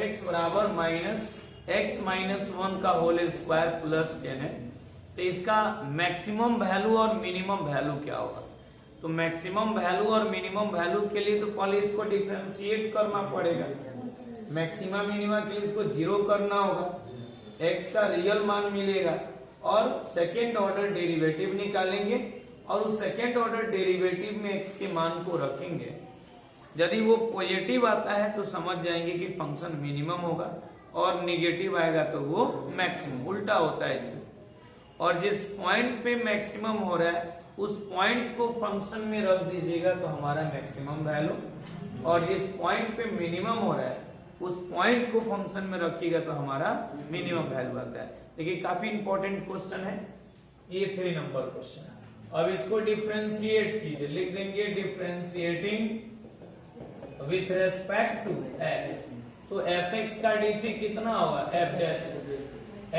x बराबर minus x minus 1 का whole square plus 10 है, तो इसका मैक्सिमम वैल्यू और मिनिमम वैल्यू क्या होगा? तो मैक्सिमम वैल्यू और मिनिमम वैल्यू के लिए तो पहले इसको डिफरेंशिएट करना पड़ेगा। मैक्सिमम मिनिमम के लिए इसको जीरो करना होगा, x का रियल मान मिलेगा और सेकेंड ऑर्डर डेरिवेटिव निकालेंगे और उस सेकेंड ऑर्डर डेरिवेटिव में x के मान को रखेंगे। यदि वो पॉजिटिव आता है तो समझ जाएंगे कि फंक्शन मिनिमम होगा और निगेटिव आएगा तो वो मैक्सिमम। उल्टा होता है इसमें। और जिस पॉइंट पे मैक्सिमम हो रहा है उस पॉइंट को फंक्शन में रख दीजिएगा तो हमारा मैक्सिमम वैल्यू, और जिस पॉइंट पे मिनिमम हो रहा है उस पॉइंट को फंक्शन में रखिएगा तो हमारा मिनिमम वैल्यू आता है। देखिए काफी इंपॉर्टेंट क्वेश्चन है ये, 3 नंबर क्वेश्चन है। अब इसको डिफरेंशिएट कीजिए, लिख देंगे differentiating with respect to x। तो fx का dc कितना होगा? f डैश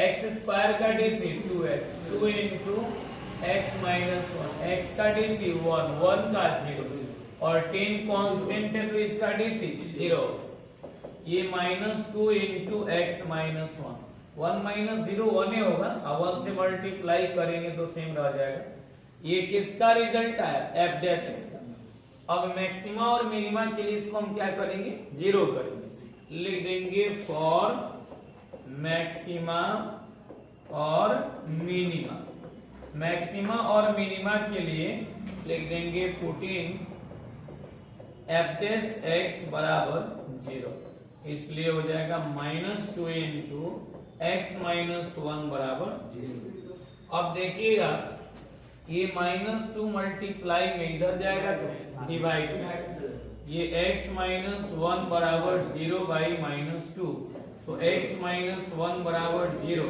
x स्क्वायर का dc 2x, 2 into x minus 1, x का dc 1, 1 का 0 और 10 कांस्टेंट है तो इसका dc 0। ये minus 2 into x minus 1, 1 minus 0 1 ही होगा, अब 1 से मल्टीप्लाई करेंगे तो सेम रह जाएगा। ये किसका रिजल्ट आया? f डैश x का। अब मैक्सिमा और मिनिमा के लिए इसको हम क्या करेंगे? जीरो करेंगे। लिख देंगे फॉर मैक्सिमा और मिनिमा। मैक्सिमा और मिनिमा के लिए लिख देंगे पुटिंग f डैश x बराबर 0, इसलिए हो जाएगा माइनस 2 इंटू x माइनस 1 बराबर 0। अब देखिएगा ये माइनस 2 मल्टीप्लाई में इधर जाएगा तो डिवाइड में, ये x माइनस 1 बराबर 0 बाई माइनस 2, तो x माइनस 1 बराबर 0,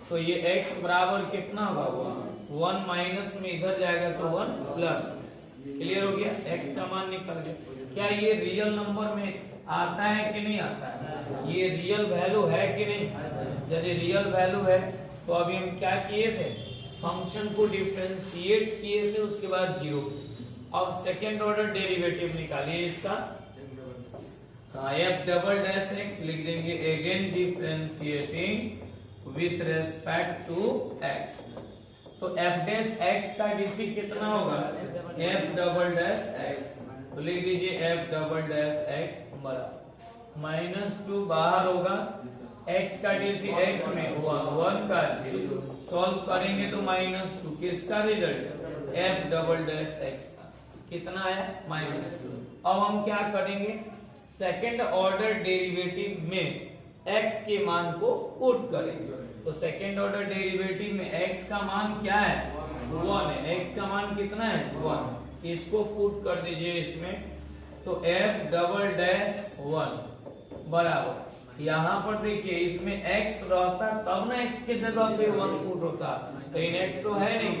तो ये x बराबर कितना होगा? 1 माइनस में इधर जाएगा तो 1 प्लस। क्लियर हो गया? x का मान निकल गया। क्या ये रियल नंबर में आता है कि नहीं आता है? ये रियल वैल्यू है कि नहीं? यदि रियल वैल्यू है तो अभी हम क्या किए थे? फंक्शन को डिफरेंशिएट किए थे, उसके बाद जीरो। अब सेकेंड ऑर्डर डेरिवेटिव निकालिए इसका। f डबल डैश x लिख देंगे, again differentiating with respect to x। तो f डैश x का dc कितना होगा? f डबल डैश x, तो लिख दीजिए f डबल डैश x बराबर माइनस 2 बाहर होगा, x का dc x में 1 का 0, सॉल्व करेंगे तो माइनस 2। किसका result? f double dash x का कितना आया? माइनस 2। अब हम क्या करेंगे? सेकेंड ऑर्डर डेरिवेटिव में x के मान को पुट करेंगे। तो सेकेंड ऑर्डर डेरिवेटिव में x का मान क्या है? 1 है। x का मान कितना है? 1। इसको पुट कर दीजिए इसमें, तो f डबल डैश 1 बराबर, यहाँ पर देखिए इसमें x रहता तब ना x के जगह पे 1 पुट होता, लेकिन x तो है नहीं,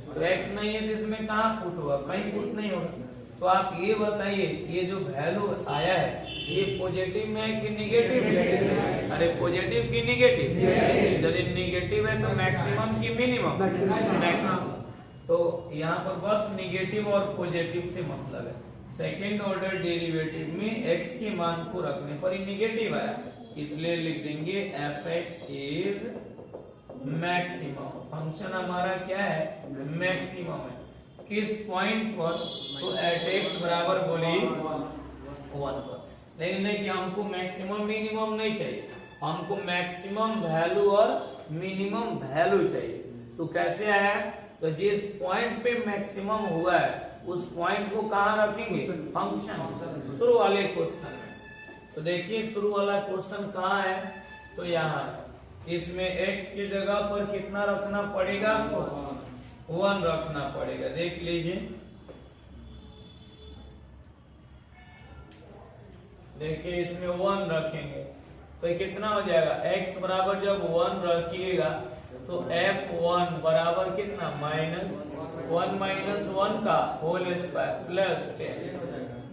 तो x नहीं है तो इसमें कहाँ पुट होगा? कहीं पुट नहीं होगा। तो आप ये बताइए ये जो वैल्यू आया है ये पॉजिटिव में है कि निगेटिव है? अरे पॉजिटिव की निगेटिव? यदि निगेटिव है तो मैक्सिमम की मिनिमम? मैक्सिमम। तो यहाँ पर बस निगेटिव और पॉजिटिव से मतलब है। सेकेंड ऑर्डर डेरिवेटिव में x के मान को रखने पर ही निगेटिव आया, इसलिए लिख देंगे fx इज मैक्सिमम। फंक्शन हमारा क्या है? मैक्सिमम है। किस पॉइंट पर? तो एट x बराबर बोलिए 1 पर। लेकिन देखिए हमको मैक्सिमम मिनिमम नहीं चाहिए, हमको मैक्सिमम वैल्यू और मिनिमम वैल्यू चाहिए। तो कैसे आया? तो जिस पॉइंट पे मैक्सिमम हुआ है उस पॉइंट को कहाँ रखेंगे? फंक्शन शुरू वाले क्वेश्चन में। तो देखिए शुरू वाला क्वेश्चन कहाँ है? तो यहाँ है। इसमें x की जगह पर कितना रखना पड़ेगा? 1 रखना पड़ेगा। देख लीजिए, देखिए इसमें 1 रखेंगे तो ये कितना हो जाएगा? x बराबर जब 1 रखिएगा तो f1 बराबर कितना? माइनस 1 माइनस 1 का होल स्क्वायर प्लस 10।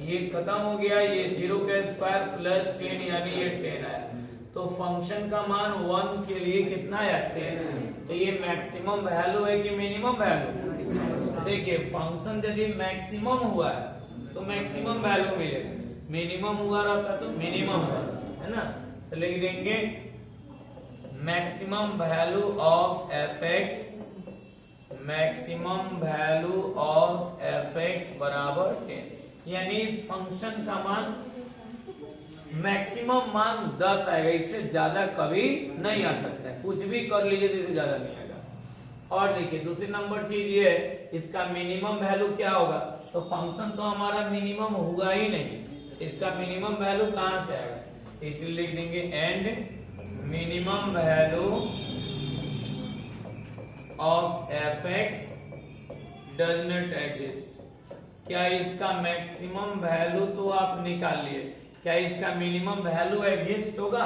ये खत्म हो गया, ये 0 का स्क्वायर प्लस 10 यानी ये 10 आया। तो फंक्शन का मान 1 के लिए कितना आया? 10। तो ये मैक्सिमम वैल्यू है कि मिनिमम वैल्यू? देखिए फंक्शन यदि मैक्सिमम हुआ है तो मैक्सिमम वैल्यू मिलेगा, मिनिमम हुआ रहता तो मिनिमम हुआ। है ना। तो लिख देंगे maximum value of F x, maximum value of F x बराबर 10, यानी इस फंक्शन का मान मैक्सिमम मान 10 आएगा, इससे ज्यादा कभी नहीं आ सकता है, कुछ भी कर लीजिए तो इससे ज्यादा नहीं आएगा। और देखिए दूसरी नंबर चीज ये है, इसका मिनिमम वैल्यू क्या होगा, तो फंक्शन तो हमारा मिनिमम हुआ ही नहीं, इसका मिनिमम वैल्यू कहां से आएगा, इसलिए लिख देंगे and minimum value of F x does not exist. क्या इसका मैक्सिमम वैल्यू तो आप निकाल लिए, क्या इसका मिनिमम वैल्यू एग्जिस्ट होगा,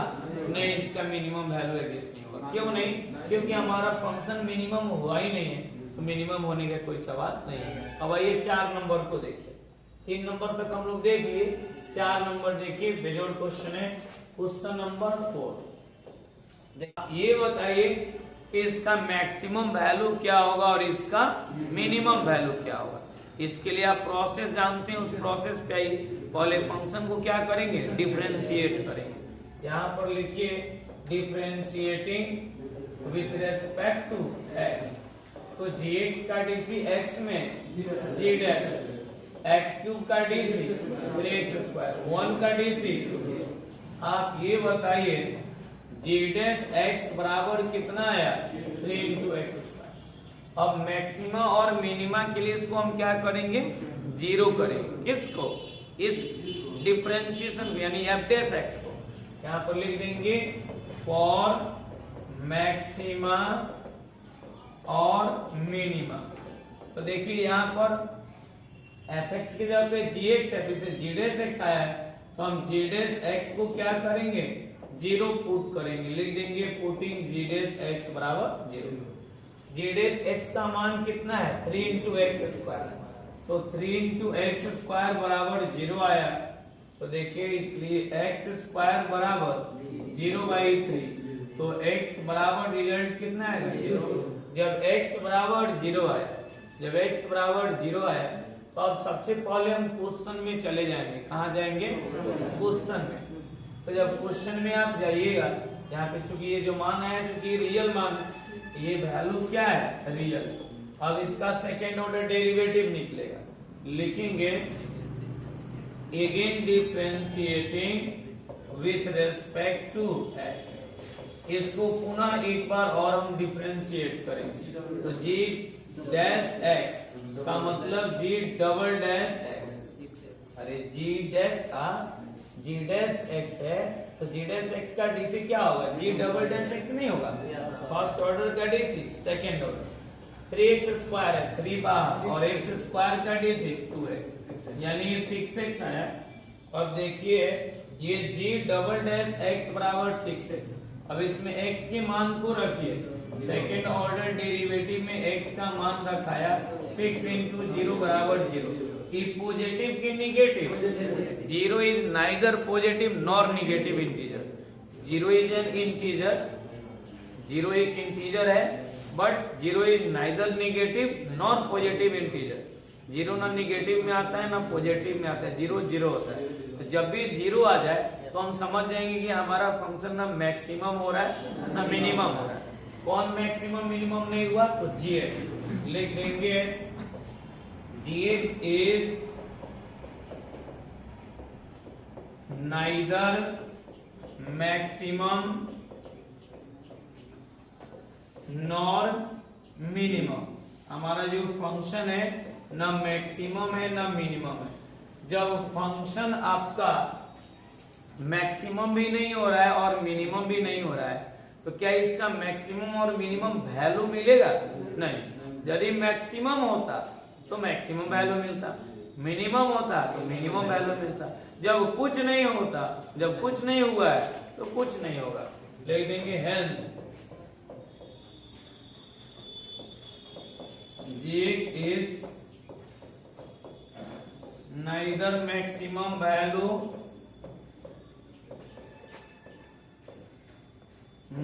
नहीं, इसका मिनिमम वैल्यू एग्जिस्ट नहीं होगा। क्यों नहीं, क्योंकि हमारा फंक्शन मिनिमम हुआ ही नहीं है, तो मिनिमम होने का कोई सवाल नहीं है। अब आइए 4 नंबर को देखिए, 3 नंबर तक हम लोग देख लिए, 4 नंबर देखिए बेजोड़ क्वेश्चन है, क्वेश्चन नंबर 4। ये बताइए कि इसका मैक्सिमम वैल्यू क्या होगा और इसका मिनिमम वैल्यू क्या होगा। इसके लिए आप प्रोसेस जानते हैं, उस प्रोसेस पे आइए। पहले फंक्शन को क्या करेंगे, डिफरेंशिएट करेंगे। यहाँ पर लिखिए differentiating with respect to x, तो gx का डीसी x में g डैश x क्यूब का डीसी 3x स्क्वायर, 1 का डीसी। आप ये बताइए g डैश x बराबर कितना आया, 3 इंटू एक्स स्क्वायर। अब मैक्सिमा और मिनिमा के लिए इसको हम क्या करेंगे, 0 करेंगे। किसको, इस डिफरेंशिएशन यानी एफ डैश एक्स को। यहाँ पर लिख देंगे फॉर मैक्सिमा और मिनिमा। तो देखिए यहाँ पर एफ एक्स की जगह पे जी एक्स है, फिर से जी डैश एक्स आया है, तो हम जी डैश एक्स को क्या करेंगे, 0 पुट करेंगे। लिख देंगे पुटिंग जी डैश एक्स बराबर 0। जी डैश एक्स का मान कितना है, 3 इंटू एक्स स्क्वायर, तो 3 इंटू एक्स स्क्वायर बराबर 0 आया। तो देखिए इसलिए एक्स स्क्वायर बराबर 0/3, तो x बराबर रिजल्ट कितना है, 0। जब x बराबर 0 आया, जब x बराबर 0 आया, तो अब सबसे पहले हम क्वेश्चन में चले जाएंगे। कहाँ जाएंगे, क्वेश्चन में। तो जब क्वेश्चन में आप जाइएगा, यहाँ पे चूंकि ये जो मान आया चूंकि रियल मान, ये वैल्यू क्या है, रियल। अब इसका सेकेंड ऑर्डर डेरिवेटिव निकलेगा, लिखेंगे again differentiating with respect to x। इसको पुनः एक बार और हम डिफरेंशिएट करेंगे, तो g डैश x का मतलब g डबल डैश x, अरे g डैश था, g डैश x है, तो g डैश x का डीसी क्या होगा, g डबल डैश x नहीं होगा, फर्स्ट ऑर्डर का DC, second order 3x square है, 3 बार, और x स्क्वायर का डीसी 2x, यानी 6x आया। अब देखिए ये g डबल डैश x बराबर 6x। अब इसमें x के मान को रखिए, सेकेंड ऑर्डर डेरिवेटिव में x का मान रखाया 6 इंटू 0 बराबर 0। पॉजिटिव की negative, 0 is neither positive nor negative integer. 0 is an integer, 0 एक इंटीजर है, but 0 is neither negative nor positive integer. 0 ना निगेटिव में आता है ना पॉजिटिव में आता है, 0 0 होता है। तो जब भी 0 आ जाए तो हम समझ जाएंगे कि हमारा फंक्शन ना मैक्सिमम हो रहा है ना मिनिमम हो रहा है। कौन मैक्सिमम मिनिमम नहीं हुआ, तो gx लिख देंगे, gx is neither maximum nor minimum. हमारा जो फंक्शन है ना मैक्सिमम है ना मिनिमम है। जब फंक्शन आपका मैक्सिमम भी नहीं हो रहा है और मिनिमम भी नहीं हो रहा है, तो क्या इसका मैक्सिमम और मिनिमम वैल्यू मिलेगा, नहीं। यदि मैक्सिमम होता तो मैक्सिमम वैल्यू मिलता, मिनिमम होता तो मिनिमम वैल्यू मिलता। जब कुछ नहीं होता, जब कुछ नहीं हुआ है तो कुछ नहीं होगा। लिख देंगे health gx is neither maximum value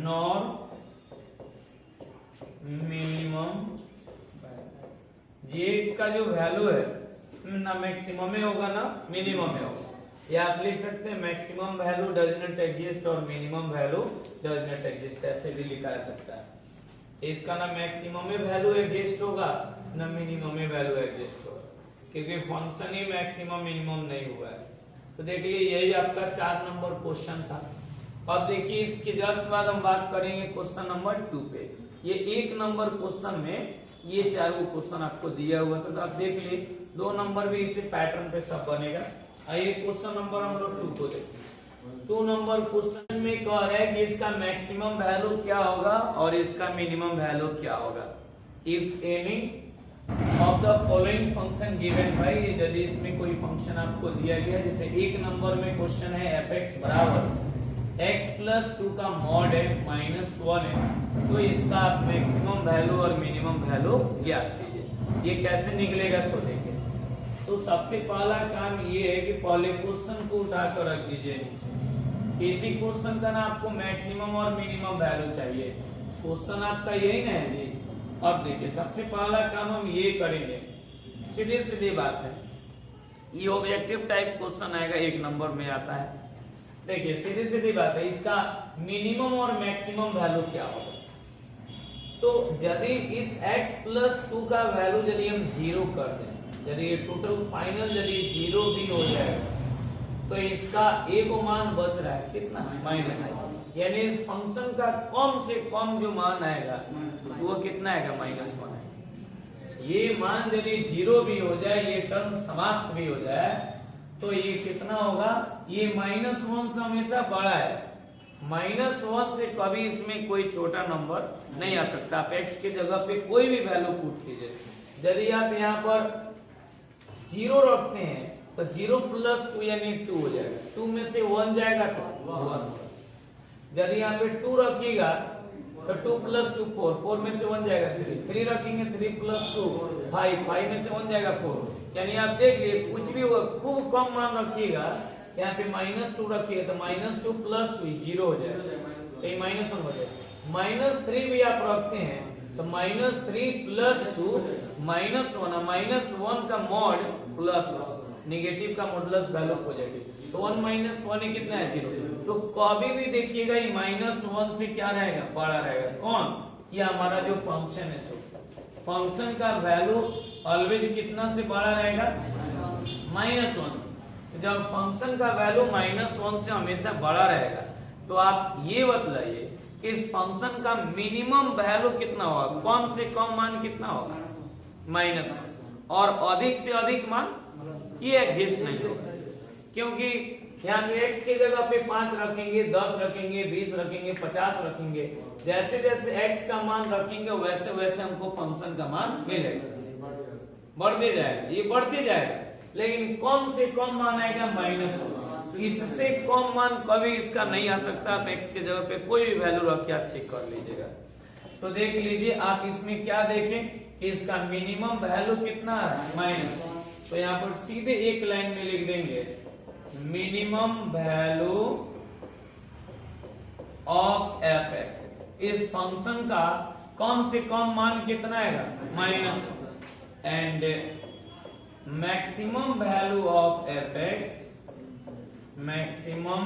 nor minimum। gx का जो वैल्यू है ना मैक्सिमम में होगा ना मिनिमम में होगा। या आप लिख सकते हैं maximum value does not exist और minimum value does not exist, ऐसे भी लिखा जा सकता है। इसका ना मैक्सिमम में वैल्यू एग्जिस्ट होगा ना मिनिमम में वैल्यू एग्जिस्ट होगा, क्योंकि फंक्शन ही मैक्सिमम मिनिमम नहीं हुआ है। तो देखिए यही आपका 4 नंबर क्वेश्चन था। अब देखिए इसके जस्ट बाद हम बात करेंगे क्वेश्चन नंबर 2 पे। ये 1 नंबर क्वेश्चन में ये चारों क्वेश्चन आपको दिया हुआ था, तो आप देख लिए 2 नंबर भी इसी पैटर्न पे सब बनेगा। आइए क्वेश्चन नंबर हम लोग 2 को देखते। 2 नंबर क्वेश्चन में कह रहा है कि इसका मैक्सिमम वैल्यू क्या होगा और इसका मिनिमम वैल्यू क्या होगा। If any of the following function given by, यदि इसमें कोई फंक्शन आपको दिया गया, जैसे 1 नंबर में क्वेश्चन है fx बराबर x प्लस 2 का मॉड है -1 है, तो इसका आप मैक्सिमम वैल्यू और मिनिमम वैल्यू ज्ञात कीजिए। ये कैसे निकलेगा सो देखिए। तो सबसे पहला काम ये है कि पहले क्वेश्चन को उठाकर रख दीजिए नीचे। इसी क्वेश्चन का ना आपको मैक्सिमम और मिनिमम वैल्यू चाहिए। क्वेश्चन आपका यही ना है जी। अब देखिए सबसे पहला काम हम ये करेंगे, सीधी सीधी बात है, ये ऑब्जेक्टिव टाइप क्वेश्चन आएगा 1 नंबर में आता है। देखिए सीधी सीधी बात है, इसका मिनिमम और मैक्सिमम वैल्यू क्या होगा। तो यदि इस x प्लस 2 का वैल्यू यदि हम 0 कर दें, यदि ये टोटल फाइनल यदि 0 भी हो जाए, तो इसका एक मान बच रहा है कितना, -1, यानी इस फंक्शन का कम से कम जो मान आएगा वो कितना आएगा, -1 है। ये मान यदि 0 भी हो जाए, ये टर्म समाप्त भी हो जाए, तो ये कितना होगा, ये -1 से हमेशा बड़ा है। -1 से कभी इसमें कोई छोटा नंबर नहीं आ सकता। आप x के जगह पे कोई भी वैल्यू पुट कीजिए। यदि आप यहाँ पर 0 रखते हैं तो 0 प्लस 2 यानी 2 हो जाएगा, 2 में से 1 जाएगा तो 1। यदि यहाँ पे 2 रखिएगा तो 2 प्लस 2 4, 4 में से 1 जाएगा 3, 3 रखेंगे 3 प्लस 2 5, 5 में से 1 जाएगा 4। यानी आप देख लिए कुछ भी होगा, खूब कम मान रखिएगा, यहाँ पे -2 रखिएगा तो -2 प्लस 2 0 हो जाएगा, तो ये -1 हो जाएगा। -3 भी आप रखते हैं तो -3 प्लस 2 -1, -1 का मॉड प्लस नेगेटिव का मॉडुलस वैल्यू पॉजिटिव, तो 1 -1 ही कितना है, 0। तो कभी भी देखिएगा ये -1 से क्या रहेगा, बड़ा रहेगा। कौन, ये हमारा जो फंक्शन है, सो फंक्शन का वैल्यू ऑलवेज कितना से बड़ा रहेगा, -1। जब फंक्शन का वैल्यू -1 से हमेशा बड़ा रहेगा, तो आप ये बतलाइए कि इस फंक्शन का मिनिमम वैल्यू कितना होगा, कम से कम मान कितना होगा, -1, और अधिक से अधिक मान ये एग्जिस्ट नहीं होगा, क्योंकि यहाँ पे x की जगह पे 5 रखेंगे, 10 रखेंगे, 20 रखेंगे, 50 रखेंगे, जैसे जैसे x का मान रखेंगे वैसे वैसे हमको फंक्शन का मान मिलेगा, बढ़ते जाएगा, ये बढ़ते जाएगा, लेकिन कम से कम मान आएगा -1। इससे कम मान कभी इसका नहीं आ सकता। आप x की जगह पे कोई भी वैल्यू रखिए, आप चेक कर लीजिएगा। तो देख लीजिए आप इसमें क्या देखें कि इसका मिनिमम वैल्यू कितना है, -1। तो यहाँ पर सीधे एक लाइन में लिख देंगे मिनिमम वैल्यू ऑफ fx। इस फंक्शन का कम से कम मान कितना आएगा, -1, and maximum value of fx, maximum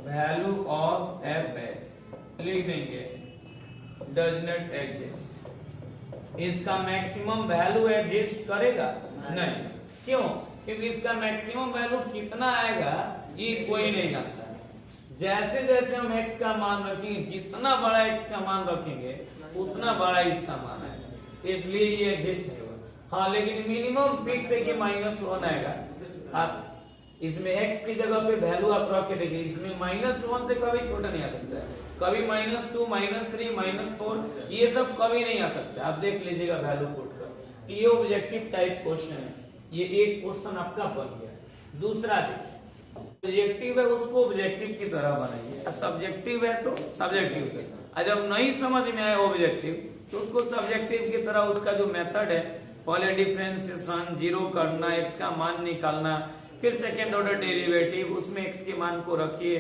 value of fx लिख देंगे डज नॉट एग्जिस्ट। इसका मैक्सिमम वैल्यू एग्जिस्ट करेगा नहीं, क्यों, क्योंकि इसका मैक्सिमम वैल्यू कितना आएगा ये कोई नहीं जानता। जैसे जैसे हम x का मान रखेंगे, जितना बड़ा x का मान रखेंगे उतना बड़ा इसका मान आएगा, इसलिए ये एग्जिस्ट नहीं होगा। हाँ, लेकिन मिनिमम फिक्स है कि -1 आएगा। आप इसमें x की जगह पे वैल्यू आप रख के देखिए, इसमें -1 से कभी छोटा नहीं आ सकता है, कभी -2, -3, -4, ये सब कभी नहीं आ सकता। आप देख लीजिएगा वैल्यू पुट कर। ये ऑब्जेक्टिव टाइप क्वेश्चन है, ये एक क्वेश्चन आपका बन गया। दूसरा देखिए, ऑब्जेक्टिव है उसको ऑब्जेक्टिव की तरह बनाइए, सब्जेक्टिव है तो सब्जेक्टिव की तरह। जब नहीं समझ में आए ऑब्जेक्टिव तो उसको सब्जेक्टिव की तरह, उसका जो मेथड है, पहले डिफरेंशिएशन 0 करना, x का मान निकालना, फिर सेकेंड ऑर्डर डेरिवेटिव, उसमें x के मान को रखिए,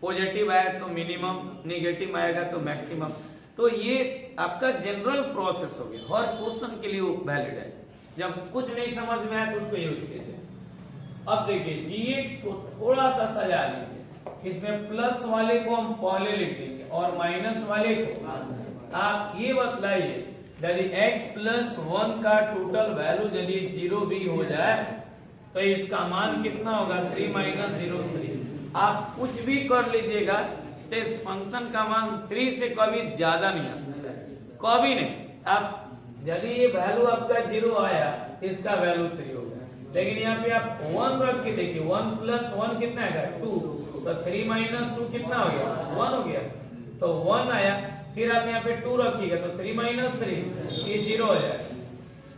पॉजिटिव आया तो मिनिमम, नेगेटिव आएगा तो मैक्सिमम। तो ये आपका जनरल प्रोसेस हो गया, हर क्वेश्चन के लिए वैलिड है। जब कुछ नहीं समझ में आया तो उसको यूज कीजिए। अब देखिए gx को थोड़ा सा सजा लीजिए, इसमें प्लस वाले को हम पहले लिख देंगे और माइनस वाले को आप ये बतलाइए यदि x प्लस 1 का टोटल वैल्यू यदि 0 भी हो जाए तो इसका मान कितना होगा 3 माइनस 0 3। आप कुछ भी कर लीजिएगा तो इस फंक्शन का मान 3 से कभी ज्यादा नहीं आ सकता है, कभी नहीं। आप यदि ये वैल्यू आपका 0 आया तो इसका वैल्यू 3 होगा, लेकिन यहाँ पे आप 1 रख के देखिए 1 प्लस 1 कितना है 2, तो 3 माइनस 2 कितना हो गया 1 हो गया, तो 1 आया। फिर आप यहाँ पे 2 रखिएगा तो 3 माइनस 3 ये 0 हो जाएगा।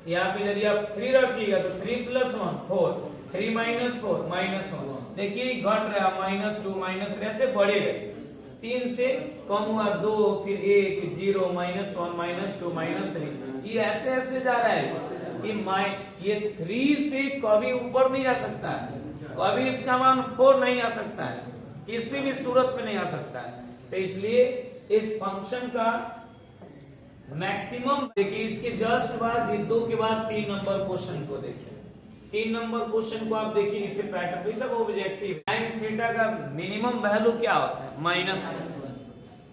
यहाँ पे यदि आप 3 रखिएगा तो 3 प्लस 1 4, 3 माइनस 4 माइनस 1, देखिए घट रहा माइनस 2 माइनस 3 ऐसे बढ़े गए, 3 से कम हुआ 2 फिर 1 0 माइनस 1 माइनस 2 माइनस 3, ये ऐसे ऐसे जा रहा है कि ये 3 से कभी ऊपर नहीं जा सकता है, कभी इसका मान 4 नहीं आ सकता है, किसी भी सूरत में नहीं आ सकता है। तो इसलिए इस फंक्शन का मैक्सिमम देखिए, इसके जस्ट बाद 2 के बाद 3 नंबर क्वेश्चन को देखिए। 3 नंबर क्वेश्चन को आप देखिए, इसे पैटर्न पे सब ऑब्जेक्टिव sin थीटा का मिनिमम वैल्यू क्या होता है -1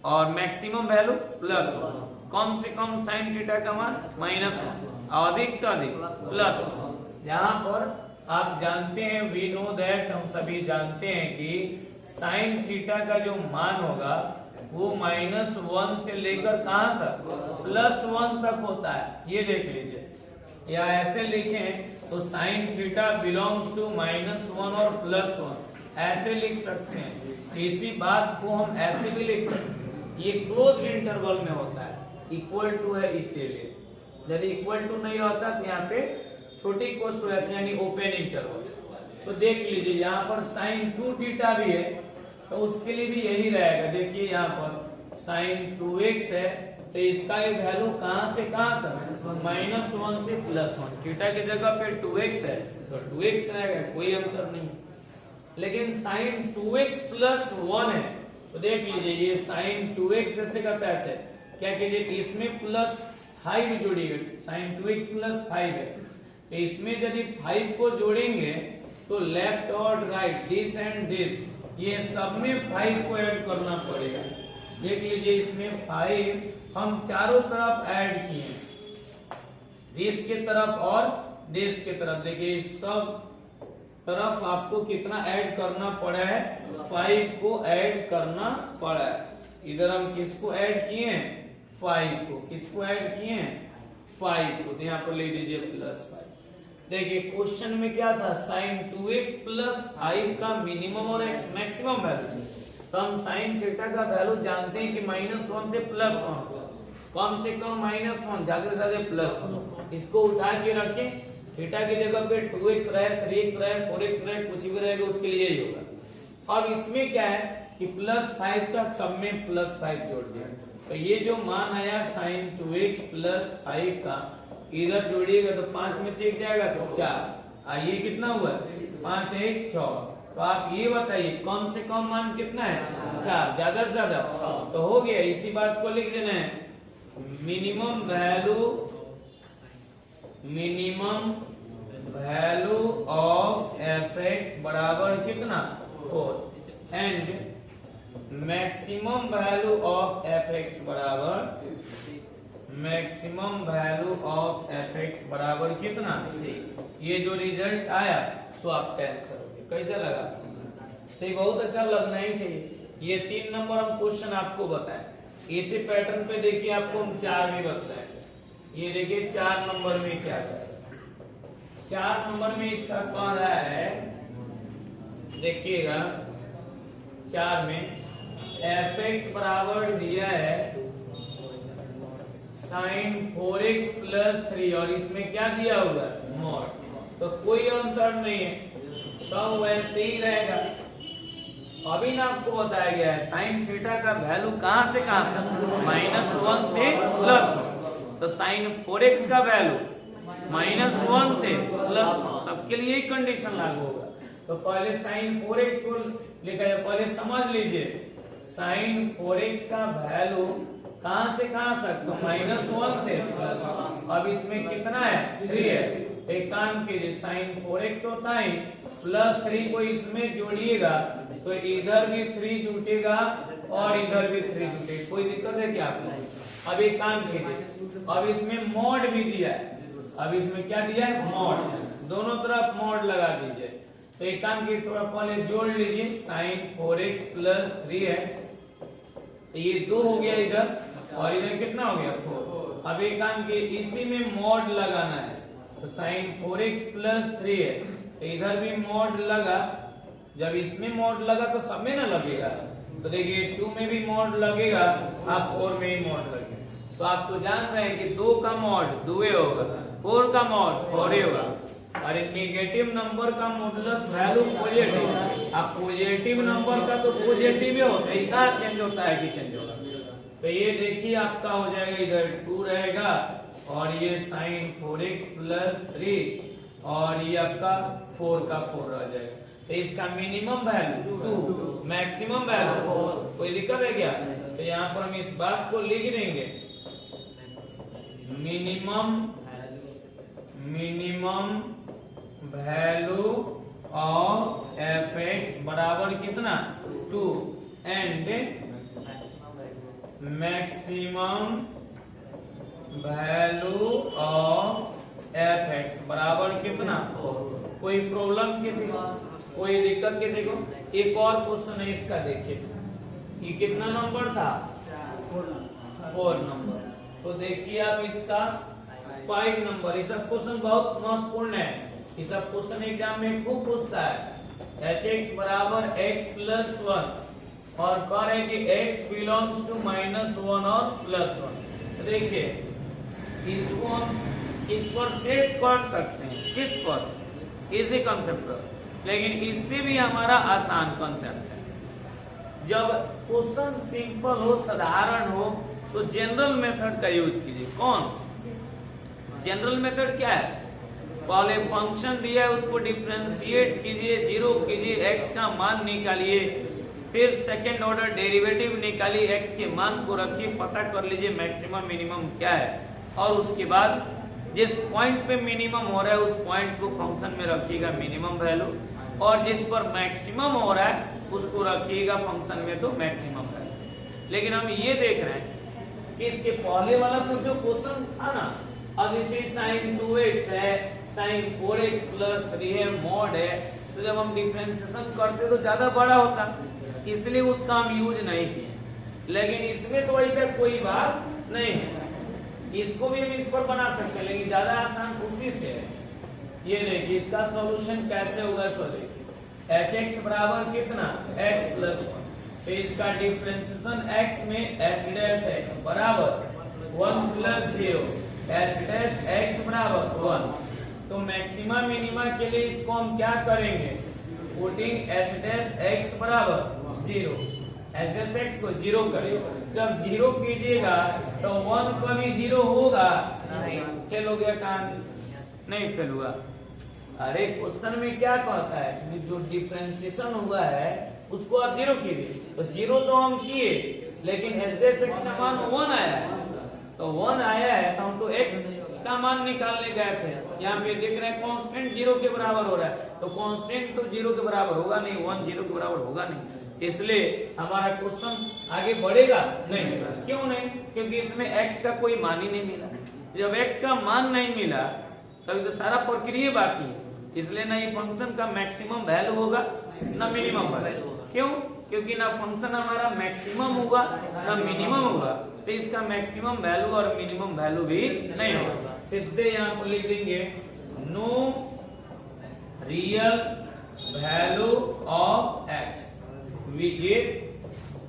और मैक्सिमम वैल्यू +1। कम से कम sin थीटा का मान -1, अधिक से अधिक +1। यहाँ पर आप जानते हैं वी नो दैट, हम सभी जानते हैं कि sin थीटा का जो मान होगा वो -1 से लेकर कहां तक +1 तक होता है। ये देख लीजिए, या ऐसे लिखें तो sin थीटा बिलोंग्स टू -1 और +1 ऐसे लिख सकते हैं। इसी बात को हम ऐसे भी लिख सकते हैं, ये क्लोज इंटरवल में होता है, इक्वल टू है इसीलिए। यदि इक्वल टू नहीं होता तो यहाँ पे छोटी कोष्ट रहती है, यानी ओपन इंटरवल। तो देख लीजिए यहाँ पर sin 2 थीटा भी है, तो उसके लिए भी यही रहेगा। देखिए यहाँ पर sin 2x है, तो इसका ये वैल्यू कहां से कहां तक -1 से +1। थीटा की जगह पे 2x है तो 2x रहेगा, कोई अंतर नहीं। लेकिन sin 2x + 1 है, तो देख लीजिए ये sin 2x ऐसे का ऐसे क्या कीजिए, इसमें +5 जोड़िएगा, sin 2x + 5 है, तो इसमें यदि 5 को जोड़ेंगे तो लेफ्ट और राइट दिस एंड दिस ये सब में 5 को ऐड करना पड़ेगा। देख लीजिए इसमें 5 हम चारों तरफ ऐड किए, दिस के तरफ और दिस के तरफ। देखिए सब तरफ आपको कितना ऐड करना पड़ा है, 5 को ऐड करना पड़ा है। इधर हम किसको ऐड किए हैं 5 को, किसको ऐड किए हैं 5 को, तो यहाँ पर ले दीजिए +5। देखिए क्वेश्चन में क्या था, sin 2x + 5 का मिनिमम और मैक्सिमम वैल्यू। तो हम sin थीटा का वैल्यू जानते हैं कि -1 से +1, कम से कम -1, ज्यादा से ज्यादा +1। इसको उठा के रखें, थीटा की जगह पे 2x रहे 3x रहे 4x रहे कुछ भी रहेगा उसके लिए यही होगा। और इसमें क्या है कि +5 का सब में +5 जोड़ दिया, तो ये जो मान आया sin 2x + 5 का इधर जोड़िएगा तो 5 में से 1 जाएगा तो 4, ये कितना हुआ 5 1 6। तो आप ये बताइए कम से कम मान कितना है 4, ज्यादा से ज्यादा तो हो गया। इसी बात को लिख देना है, मिनिमम वैल्यू ऑफ fx बराबर कितना 4 and maximum value of fx बराबर कितना 6। ये जो रिजल्ट आया सो आपका आंसर हो गया। कैसा लगा, तो ये बहुत अच्छा लगना ही चाहिए। ये 3 नंबर हम क्वेश्चन आपको बताए, इसी पैटर्न पे देखिए आपको हम 4 भी बताए। ये देखिए 4 नंबर में क्या है, 4 नंबर में इसका कह रहा है, देखिएगा 4 में fx बराबर दिया है sin 4x + 3 और इसमें क्या दिया होगा mod, तो कोई अंतर नहीं है, सब वैसे ही रहेगा। अभी ना आपको बताया गया है sin थीटा का वैल्यू कहां से कहां तक -1 से +1, तो sin 4x का वैल्यू -1 से +1, सबके लिए ही कंडीशन लागू होगा। तो पहले sin 4x को लिखा जाए, पहले समझ लीजिए sin 4x का वैल्यू कहां से कहां तक, तो -1 से +1। अब इसमें कितना है 3 है, एक काम कीजिए sin 4x तो था ही, +3 को इसमें जोड़िएगा तो इधर भी 3 जुटेगा और इधर भी 3 जुटेगा। कोई दिक्कत है क्या आपको? अब एक काम कीजिए, अब इसमें मॉड भी दिया है, अब इसमें क्या दिया है? मॉड। दोनों तरफ मॉड लगा दीजिए। तो एक काम कीजिए, थोड़ा पहले जोड़ लीजिए, sin 4x + 3 है तो ये 2 हो गया इधर, और इधर कितना हो गया? 4। अब एक काम कीजिए, इसी में मॉड लगाना है तो sin 4x + 3 है तो इधर भी मॉड लगा। जब इसमें मॉड लगा तो सब में ना लगेगा, तो देखिए 2 में भी मॉड लगेगा, आप 4 में ही मॉड लगेगा। तो आप तो जान रहे हैं कि 2 का मॉड 2 होगा, 4 का मॉड 4 होगा, और नेगेटिव नंबर का मॉडुलस वैल्यू पॉजिटिव। अब पॉजिटिव नंबर का तो पॉजिटिव ही होता है, इतना चेंज होता है कि चेंज होगा। तो ये देखिए आपका हो जाएगा, इधर 2 रहेगा और ये sin 4x + 3 और ये आपका 4 का 4 रह जाएगा। तो इसका मिनिमम वैल्यू 2, मैक्सिमम वैल्यू 4। कोई दिक्कत है क्या? तो यहाँ पर हम इस बात को लिख देंगे, मिनिमम वैल्यू ऑफ fx बराबर कितना? 2 and maximum value of fx बराबर कितना? 4। कोई प्रॉब्लम किसी को? कोई दिक्कत किसी को? एक और क्वेश्चन है इसका, देखिए ये कितना नंबर था? 4 नंबर। तो देखिए आप इसका 5 नंबर। ये सब क्वेश्चन बहुत महत्वपूर्ण है, ये सब क्वेश्चन एग्जाम में खूब पूछता है। hx बराबर x + 1 और कह रहे हैं कि x बिलोंग्स टू -1 और +1। तो देखिए इसको हम इस पर सेट कर सकते हैं, किस पर? इसी कंसेप्ट पर, लेकिन इससे भी हमारा आसान कंसेप्ट है। जब क्वेश्चन सिंपल हो, साधारण हो, तो जनरल मेथड का यूज कीजिए। कौन जनरल मेथड क्या है? पहले फंक्शन दिया है उसको डिफरेंशिएट कीजिए, 0 कीजिए, x का मान निकालिए, फिर सेकेंड ऑर्डर डेरिवेटिव निकालिए, x के मान को रखिए, पता कर लीजिए मैक्सिमम मिनिमम क्या है, और उसके बाद जिस पॉइंट पे मिनिमम हो रहा है उस पॉइंट को फंक्शन में रखिएगा मिनिमम वैल्यू, और जिस पर मैक्सिमम हो रहा है उसको रखिएगा फंक्शन में तो मैक्सिमम वैल्यू। लेकिन हम ये देख रहे हैं कि इसके पहले वाला सब जो क्वेश्चन था ना, अब इसे sin 2x है, sin 4x + 3 है, मॉड है, तो जब हम डिफरेंशिएशन करते तो ज्यादा बड़ा होता, इसलिए उसका हम यूज नहीं किए। लेकिन इसमें तो ऐसा कोई बात नहीं है, इसको भी हम इस पर बना सकते हैं, लेकिन ज्यादा आसान उसी से है। ये देखिए इसका सॉल्यूशन कैसे होगा। सो देखिए hx बराबर कितना? x + 1। तो इसका डिफरेंशिएशन x में h' बराबर 1 + 0, h' बराबर 1। तो मैक्सिमा मिनिमा के लिए इसको हम क्या करेंगे? पुटिंग h' बराबर 0, h' को 0 करेंगे। जब 0 कीजिएगा तो 1 का भी 0 होगा नहीं? फेल हो गया काम? नहीं फेल हुआ। अरे क्वेश्चन में क्या कहता है कि जो डिफरेंशिएशन हुआ है उसको आप 0 कीजिए, तो 0 तो हम किए, लेकिन h' का मान 1 आया है, तो 1 आया है तो हम तो x का मान निकालने गए थे। यहाँ पे देख रहे हैं कांस्टेंट 0 के बराबर हो रहा है, तो कांस्टेंट तो 0 के बराबर होगा नहीं, 1 0 के बराबर होगा नहीं, इसलिए हमारा क्वेश्चन आगे बढ़ेगा नहीं। क्यों नहीं? क्योंकि इसमें x का कोई मान ही नहीं मिला। जब x का मान नहीं मिला तभी तो सारा प्रक्रिया बाकी है, इसलिए ना ये फंक्शन का मैक्सिमम वैल्यू होगा ना मिनिमम वैल्यू। क्यों? क्योंकि ना फंक्शन हमारा मैक्सिमम होगा ना मिनिमम होगा, तो इसका मैक्सिमम वैल्यू और मिनिमम वैल्यू भी नहीं होगा। सीधे यहाँ पर लिख देंगे no real value of x। We get,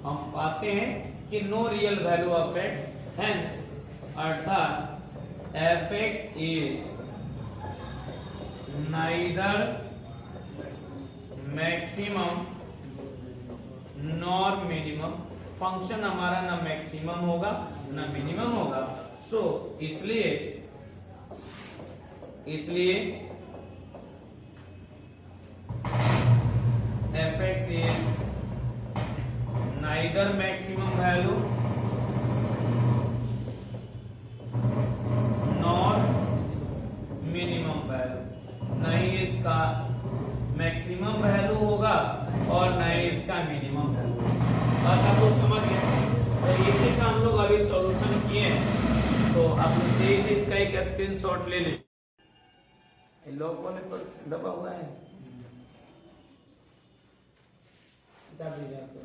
हम पाते हैं कि no real value of x, hence अर्थात fx is neither maximum nor minimum. Function हमारा ना मैक्सिमम होगा ना मिनिमम होगा, सो इसलिए fx is neither maximum value nor minimum value, नहीं इसका मैक्सिमम हम लोग अभी सॉल्यूशन किए हैं, तो आप लोग तेजी से इसका एक स्क्रीनशॉट ले लीजिए। लॉक वाले पर दबा हुआ है, किताब दीजिए आपको।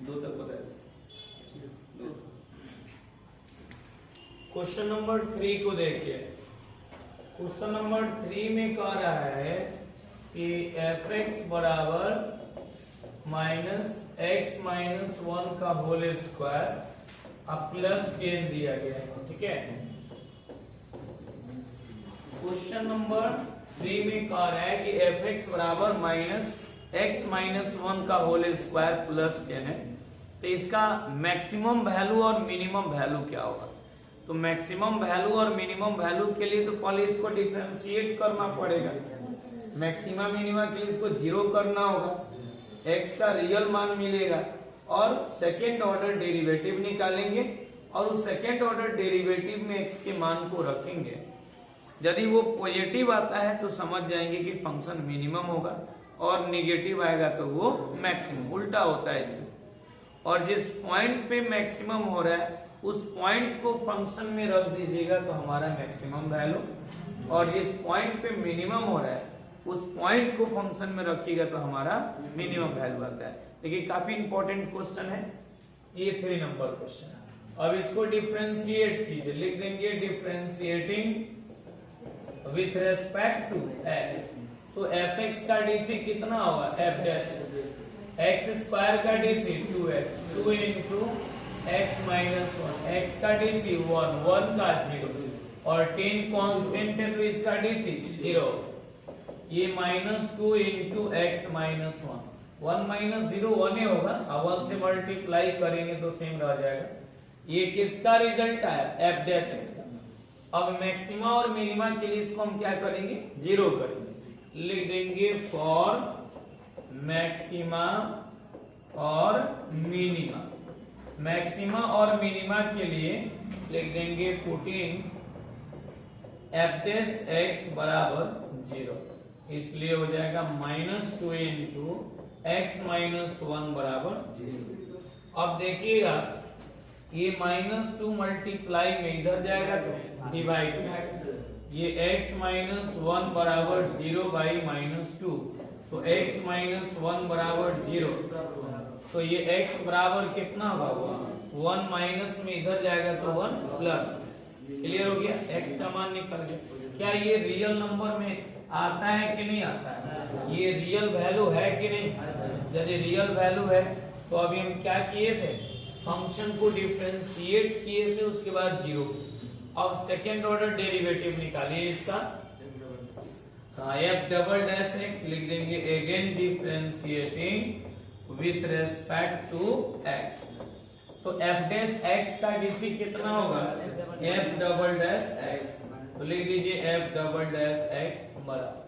दो तक बताए। क्वेश्चन नंबर 3 को देखिए। क्वेश्चन नंबर 3 में कह रहा है कि fx बराबर -x-1 का होल स्क्वायर अब +10 दिया गया है, ठीक है। क्वेश्चन नंबर 3 में कह रहा है कि fx बराबर -x-1 का होल स्क्वायर +10 है, तो इसका मैक्सिमम वैल्यू और मिनिमम वैल्यू क्या होगा। तो मैक्सिमम वैल्यू और मिनिमम वैल्यू के लिए तो पहले इसको डिफरेंशिएट करना पड़ेगा। मैक्सिमम मिनिमम के लिए इसको 0 करना होगा, x का रियल मान मिलेगा और सेकेंड ऑर्डर डेरिवेटिव निकालेंगे और उस सेकेंड ऑर्डर डेरिवेटिव में x के मान को रखेंगे। यदि वो पॉजिटिव आता है तो समझ जाएंगे कि फंक्शन मिनिमम होगा और निगेटिव आएगा तो वो मैक्सिमम, उल्टा होता है इसमें। और जिस पॉइंट पे मैक्सिमम हो रहा है उस पॉइंट को फंक्शन में रख दीजिएगा तो हमारा मैक्सिमम वैल्यू, और जिस पॉइंट पे मिनिमम हो रहा है उस पॉइंट को फंक्शन में रखिएगा तो हमारा मिनिमम वैल्यू आता है। देखिए काफी इंपॉर्टेंट क्वेश्चन है ये, 3 नंबर क्वेश्चन। अब इसको डिफरेंशिएट कीजिए, लिख देंगे differentiating with respect to x। तो fx का डीसी कितना होगा, f डैश x स्क्वायर का DC 2x, 2 into x minus 1, x का डीसी 1, 1 का 0 और 10 कांस्टेंट है तो इसका डीसी 0। ये -2 इंटू x माइनस 1, 1 माइनस 0 1 ही होगा, अब 1 से मल्टीप्लाई करेंगे तो सेम रह जाएगा। ये किसका रिजल्ट आया, f डैश x का। अब मैक्सिमा और मिनिमा के लिए इसको हम क्या करेंगे, 0 करेंगे। लिख देंगे फॉर मैक्सिमा और मिनिमा। मैक्सिमा और मिनिमा के लिए लिख देंगे पुटिंग f डैश x बराबर 0, इसलिए हो जाएगा -2 इंटू x माइनस 1 बराबर 0। अब देखिएगा ये -2 मल्टीप्लाई में इधर जाएगा तो डिवाइड में, ये x माइनस 1 बराबर 0 बाई -2, तो x माइनस 1 बराबर 0, तो ये x बराबर कितना होगा 1, माइनस में इधर जाएगा तो 1 प्लस। क्लियर हो गया, x का मान निकल गया। क्या ये रियल नंबर में आता है कि नहीं आता है, ये रियल वैल्यू है कि नहीं। यदि रियल वैल्यू है तो अभी हम क्या किए थे, फंक्शन को डिफरेंशिएट किए थे, उसके बाद 0। अब सेकेंड ऑर्डर डेरिवेटिव निकालिए इसका, f डबल डैश x लिख देंगे, again differentiating with respect to x। तो f डैश x का डीसी कितना होगा, f डबल डैश x, तो लिख दीजिए f डबल डैश x बराबर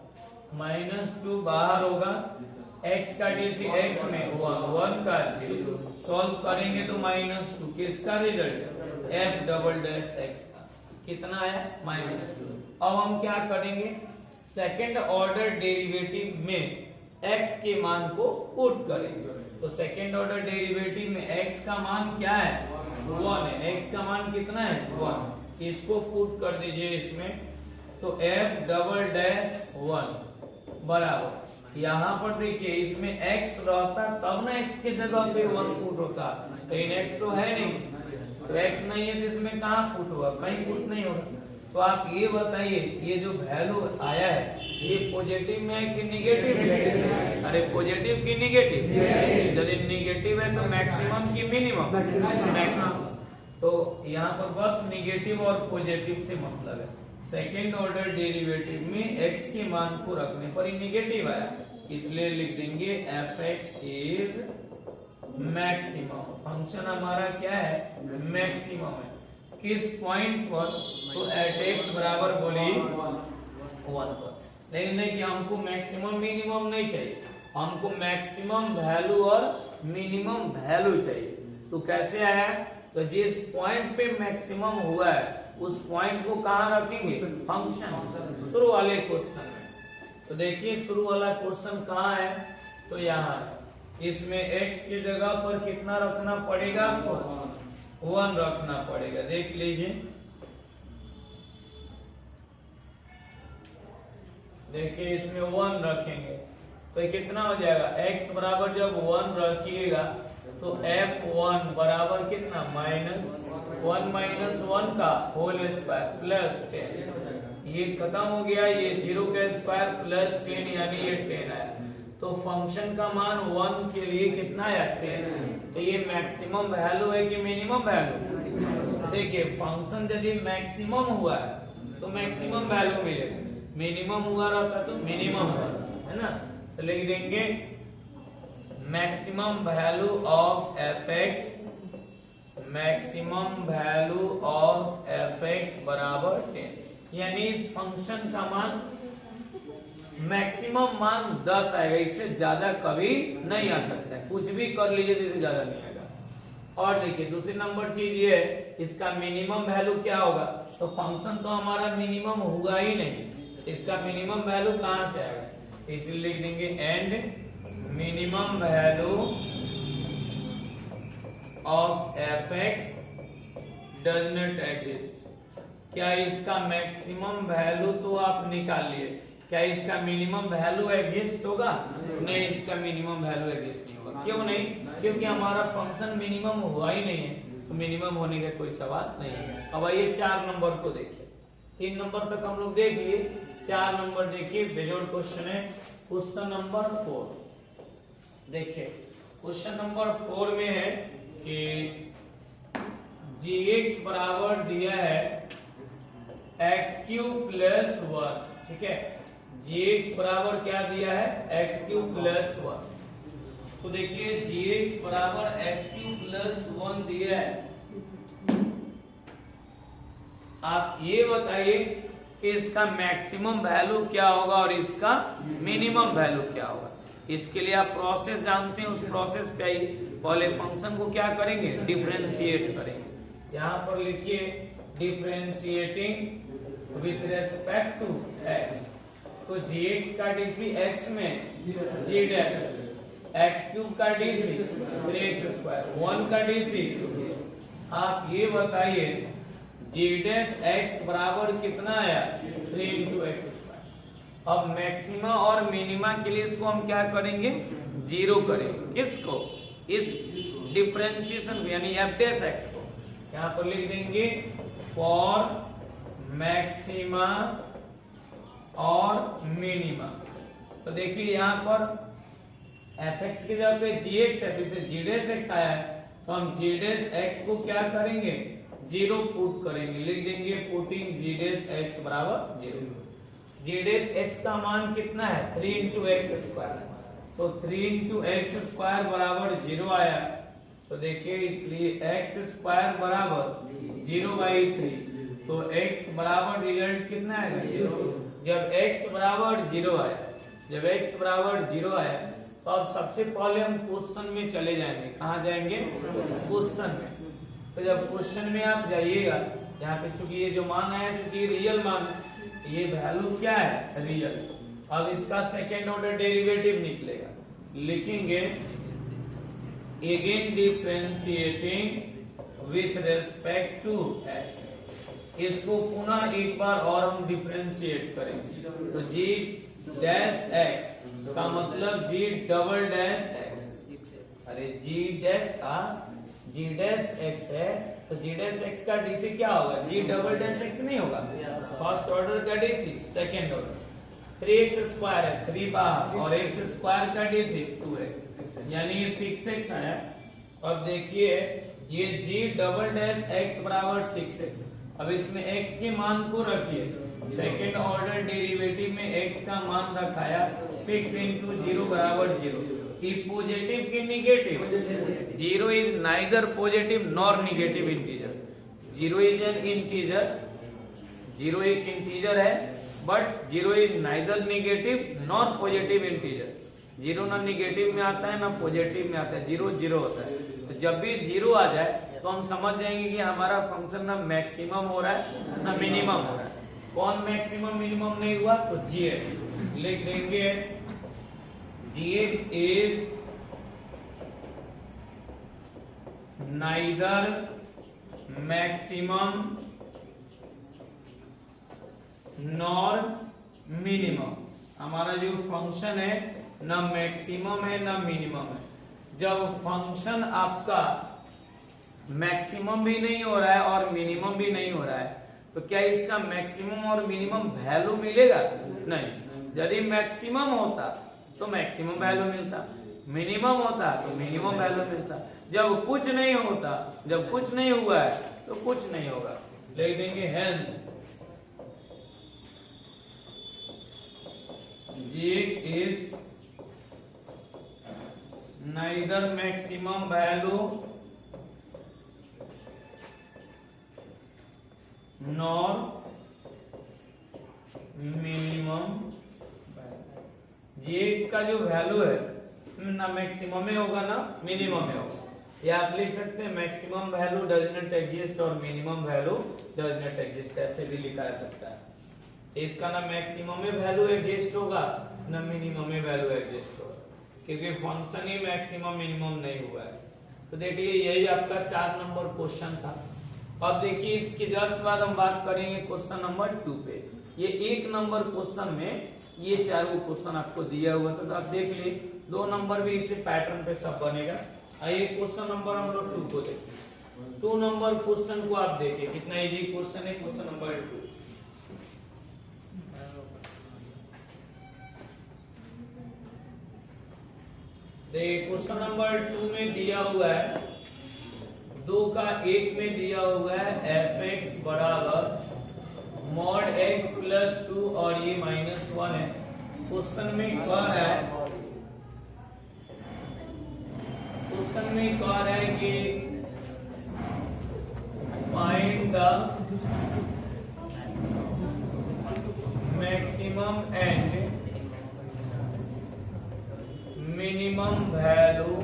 -2 बाहर होगा, x का डीसी x में 1 का 0, सॉल्व करेंगे तो -2, किसका result, f double dash x का कितना है -2। अब हम क्या करेंगे, सेकेंड ऑर्डर डेरिवेटिव में x के मान को पुट करेंगे। तो सेकेंड ऑर्डर डेरिवेटिव में x का मान क्या है, 1 है, x का मान कितना है 1, इसको पुट कर दीजिए इसमें, तो f डबल डैश 1 बराबर, यहाँ पर देखिए इसमें x रहता तब ना x के जगह पे 1 पुट होता, लेकिन x तो है नहीं, तो x नहीं है तो इसमें कहाँ पुट होगा, कहीं पुट नहीं होगा। तो आप ये बताइए ये जो वैल्यू आया है ये पॉजिटिव में है कि निगेटिव है, अरे पॉजिटिव की निगेटिव, यदि निगेटिव है तो मैक्सिमम की मिनिमम, मैक्सिमम। तो यहाँ पर बस निगेटिव और पॉजिटिव से मतलब है। सेकेंड ऑर्डर डेरिवेटिव में x के मान को रखने पर ही निगेटिव आया, इसलिए लिख देंगे f(x) इज मैक्सिमम। फंक्शन हमारा क्या है, मैक्सिमम है। किस पॉइंट पर, तो एट x बराबर बोलिए 1 पर। लेकिन नहीं कि हमको मैक्सिमम मिनिमम नहीं चाहिए, हमको मैक्सिमम वैल्यू और मिनिमम वैल्यू चाहिए। तो कैसे आया, तो जिस पॉइंट पे मैक्सिमम हुआ है उस पॉइंट को कहाँ रखेंगे, फंक्शन, शुरू वाले क्वेश्चन में। तो देखिए शुरू वाला क्वेश्चन कहाँ है, तो यहाँ है। इसमें x की जगह पर कितना रखना पड़ेगा आपको, 1 रखना पड़ेगा। देख लीजिए, देखिए इसमें 1 रखेंगे तो ये कितना हो जाएगा, x बराबर जब 1 रखिएगा तो f1 बराबर कितना, -1 माइनस 1 का होल स्क्वायर प्लस 10। ये खत्म हो गया, ये 0 का स्क्वायर प्लस 10 यानी ये 10 आया। तो फंक्शन का मान 1 के लिए कितना आया, 10। तो ये मैक्सिमम वैल्यू है कि मिनिमम वैल्यू। देखिए फंक्शन यदि मैक्सिमम हुआ है तो मैक्सिमम वैल्यू मिलेगा, मिनिमम हुआ रहता तो मिनिमम हुआ, है ना। तो लिख देंगे maximum value of f(x), maximum value of f(x) बराबर 10। यानी इस फंक्शन का मान मैक्सिमम मान 10 आएगा, इससे ज्यादा कभी नहीं आ सकता है। कुछ भी कर लीजिए तो इससे ज्यादा नहीं आएगा। और देखिए दूसरी नंबर चीज ये है, इसका मिनिमम वैल्यू क्या होगा, तो फंक्शन तो हमारा मिनिमम हुआ ही नहीं, इसका मिनिमम वैल्यू कहां से आएगा, इसलिए लिख देंगे and minimum value of f(x) does not exist. क्या इसका मैक्सिमम वैल्यू तो आप निकाल लिए, क्या इसका मिनिमम वैल्यू एग्जिस्ट होगा, नहीं, इसका मिनिमम वैल्यू एग्जिस्ट नहीं होगा। क्यों नहीं, क्योंकि हमारा फंक्शन मिनिमम हुआ ही नहीं है, तो मिनिमम होने का कोई सवाल नहीं है। अब आइए 4 नंबर को देखिए, 3 नंबर तक हम लोग देख लिए, 4 नंबर देखिए बेजोड़ क्वेश्चन है। क्वेश्चन नंबर 4 देखिए, क्वेश्चन नंबर 4 में है कि gx बराबर दिया है x³ प्लस 1, ठीक है। gx बराबर क्या दिया है, x³ प्लस 1। तो देखिए gx बराबर x³ प्लस 1 दिया है। आप ये बताइए कि इसका मैक्सिमम वैल्यू क्या होगा और इसका मिनिमम वैल्यू क्या होगा। इसके लिए आप प्रोसेस जानते हैं, उस प्रोसेस पे आइए। पहले फंक्शन को क्या करेंगे, डिफरेंशिएट करेंगे। यहाँ पर लिखिए differentiating with respect to x। तो gx का डीसी x में g डैश, x³ का डीसी 3x², 1 का डीसी। आप ये बताइए g डैश x बराबर कितना आया, 3 × x²। अब मैक्सिमा और मिनिमा के लिए इसको हम क्या करेंगे, 0 करेंगे। किसको, इस डिफरेंशिएशन यानी f डैश x को। यहाँ पर लिख देंगे फॉर मैक्सिमा और मिनिमा। तो देखिए यहाँ पर f(x) की जगह पे gx है, फिर से g डैश x आया है, तो हम g डैश x को क्या करेंगे, 0 पुट करेंगे। लिख देंगे पुटिंग g डैश x बराबर 0। g डैश x का मान कितना है, 3 × x²। तो 3 × x² बराबर 0 आया। तो देखिए इसलिए x² बराबर 0/3। तो x बराबर रिजल्ट कितना है, 0। जब x बराबर 0 आया, जब x बराबर 0 आया तो अब सबसे पहले हम क्वेश्चन में चले जाएंगे। कहाँ जाएंगे, क्वेश्चन में। तो जब क्वेश्चन में आप जाइएगा, यहाँ पे चूंकि ये जो मान आया चूंकि रियल मान, ये वैल्यू क्या है, रियल। अब इसका सेकेंड ऑर्डर डेरिवेटिव निकलेगा। लिखेंगे again differentiating with respect to x। इसको पुनः एक बार और हम डिफरेंशिएट करेंगे। तो g डैश x का मतलब g डबल डैश x। अरे g डैश था, g डैश x है, तो g डैश x का डीसी क्या होगा, g डबल डैश x नहीं होगा। फर्स्ट ऑर्डर का डीसी, सेकेंड ऑर्डर 3x² है, 3 बाहर, और x² का डीसी 2x, यानी 6x आया। अब देखिए ये g डबल डैश x बराबर 6x। अब इसमें x के मान को रखिए, सेकेंड ऑर्डर डेरिवेटिव में x का मान रखाया 6 × 0 बराबर 0। पॉजिटिव की negative, 0 is neither positive nor negative integer. 0 is an integer, 0 एक इंटीजर है, but 0 is neither negative nor positive integer. 0 ना निगेटिव में आता है ना पॉजिटिव में आता है, 0 0 होता है। तो जब भी 0 आ जाए तो हम समझ जाएंगे कि हमारा फंक्शन ना मैक्सिमम हो रहा है ना मिनिमम हो रहा है। कौन मैक्सिमम मिनिमम नहीं हुआ, तो g है। लिख देंगे gx is neither maximum nor minimum. हमारा जो फंक्शन है ना मैक्सिमम है ना मिनिमम है। जब फंक्शन आपका मैक्सिमम भी नहीं हो रहा है और मिनिमम भी नहीं हो रहा है तो क्या इसका मैक्सिमम और मिनिमम वैल्यू मिलेगा? नहीं। यदि मैक्सिमम होता तो मैक्सिमम वैल्यू मिलता, मिनिमम होता तो मिनिमम वैल्यू मिलता। जब कुछ नहीं होता, जब कुछ नहीं हुआ है तो कुछ नहीं होगा। लिख देंगे health gx is neither maximum value nor minimum। gx का जो वैल्यू है ना मैक्सिमम में होगा ना मिनिमम में होगा। या आप लिख सकते हैं maximum value does not exist और minimum value does not exist, ऐसे भी लिखा जा सकता है। इसका ना मैक्सिमम में वैल्यू एग्जिस्ट होगा ना मिनिमम में वैल्यू एग्जिस्ट होगा, क्योंकि फंक्शन ही मैक्सिमम मिनिमम नहीं हुआ है। तो देखिए यही आपका 4 नंबर क्वेश्चन था। अब देखिए इसके जस्ट बाद हम बात करेंगे क्वेश्चन नंबर 2 पे। ये 1 नंबर क्वेश्चन में ये 4 क्वेश्चन आपको दिया हुआ था, तो आप देख लिए 2 नंबर भी इसी पैटर्न पे सब बनेगा। आइए क्वेश्चन नंबर हम लोग 2 को देखिए। 2 नंबर क्वेश्चन को आप देखिए कितना इजी क्वेश्चन है। क्वेश्चन नंबर 2 क्वेश्चन नंबर 2 में दिया हुआ है 2 का 1 में दिया हुआ है fx बराबर mod x प्लस 2 और ये -1 है। क्वेश्चन में कह रहा है कि find the maximum and minimum value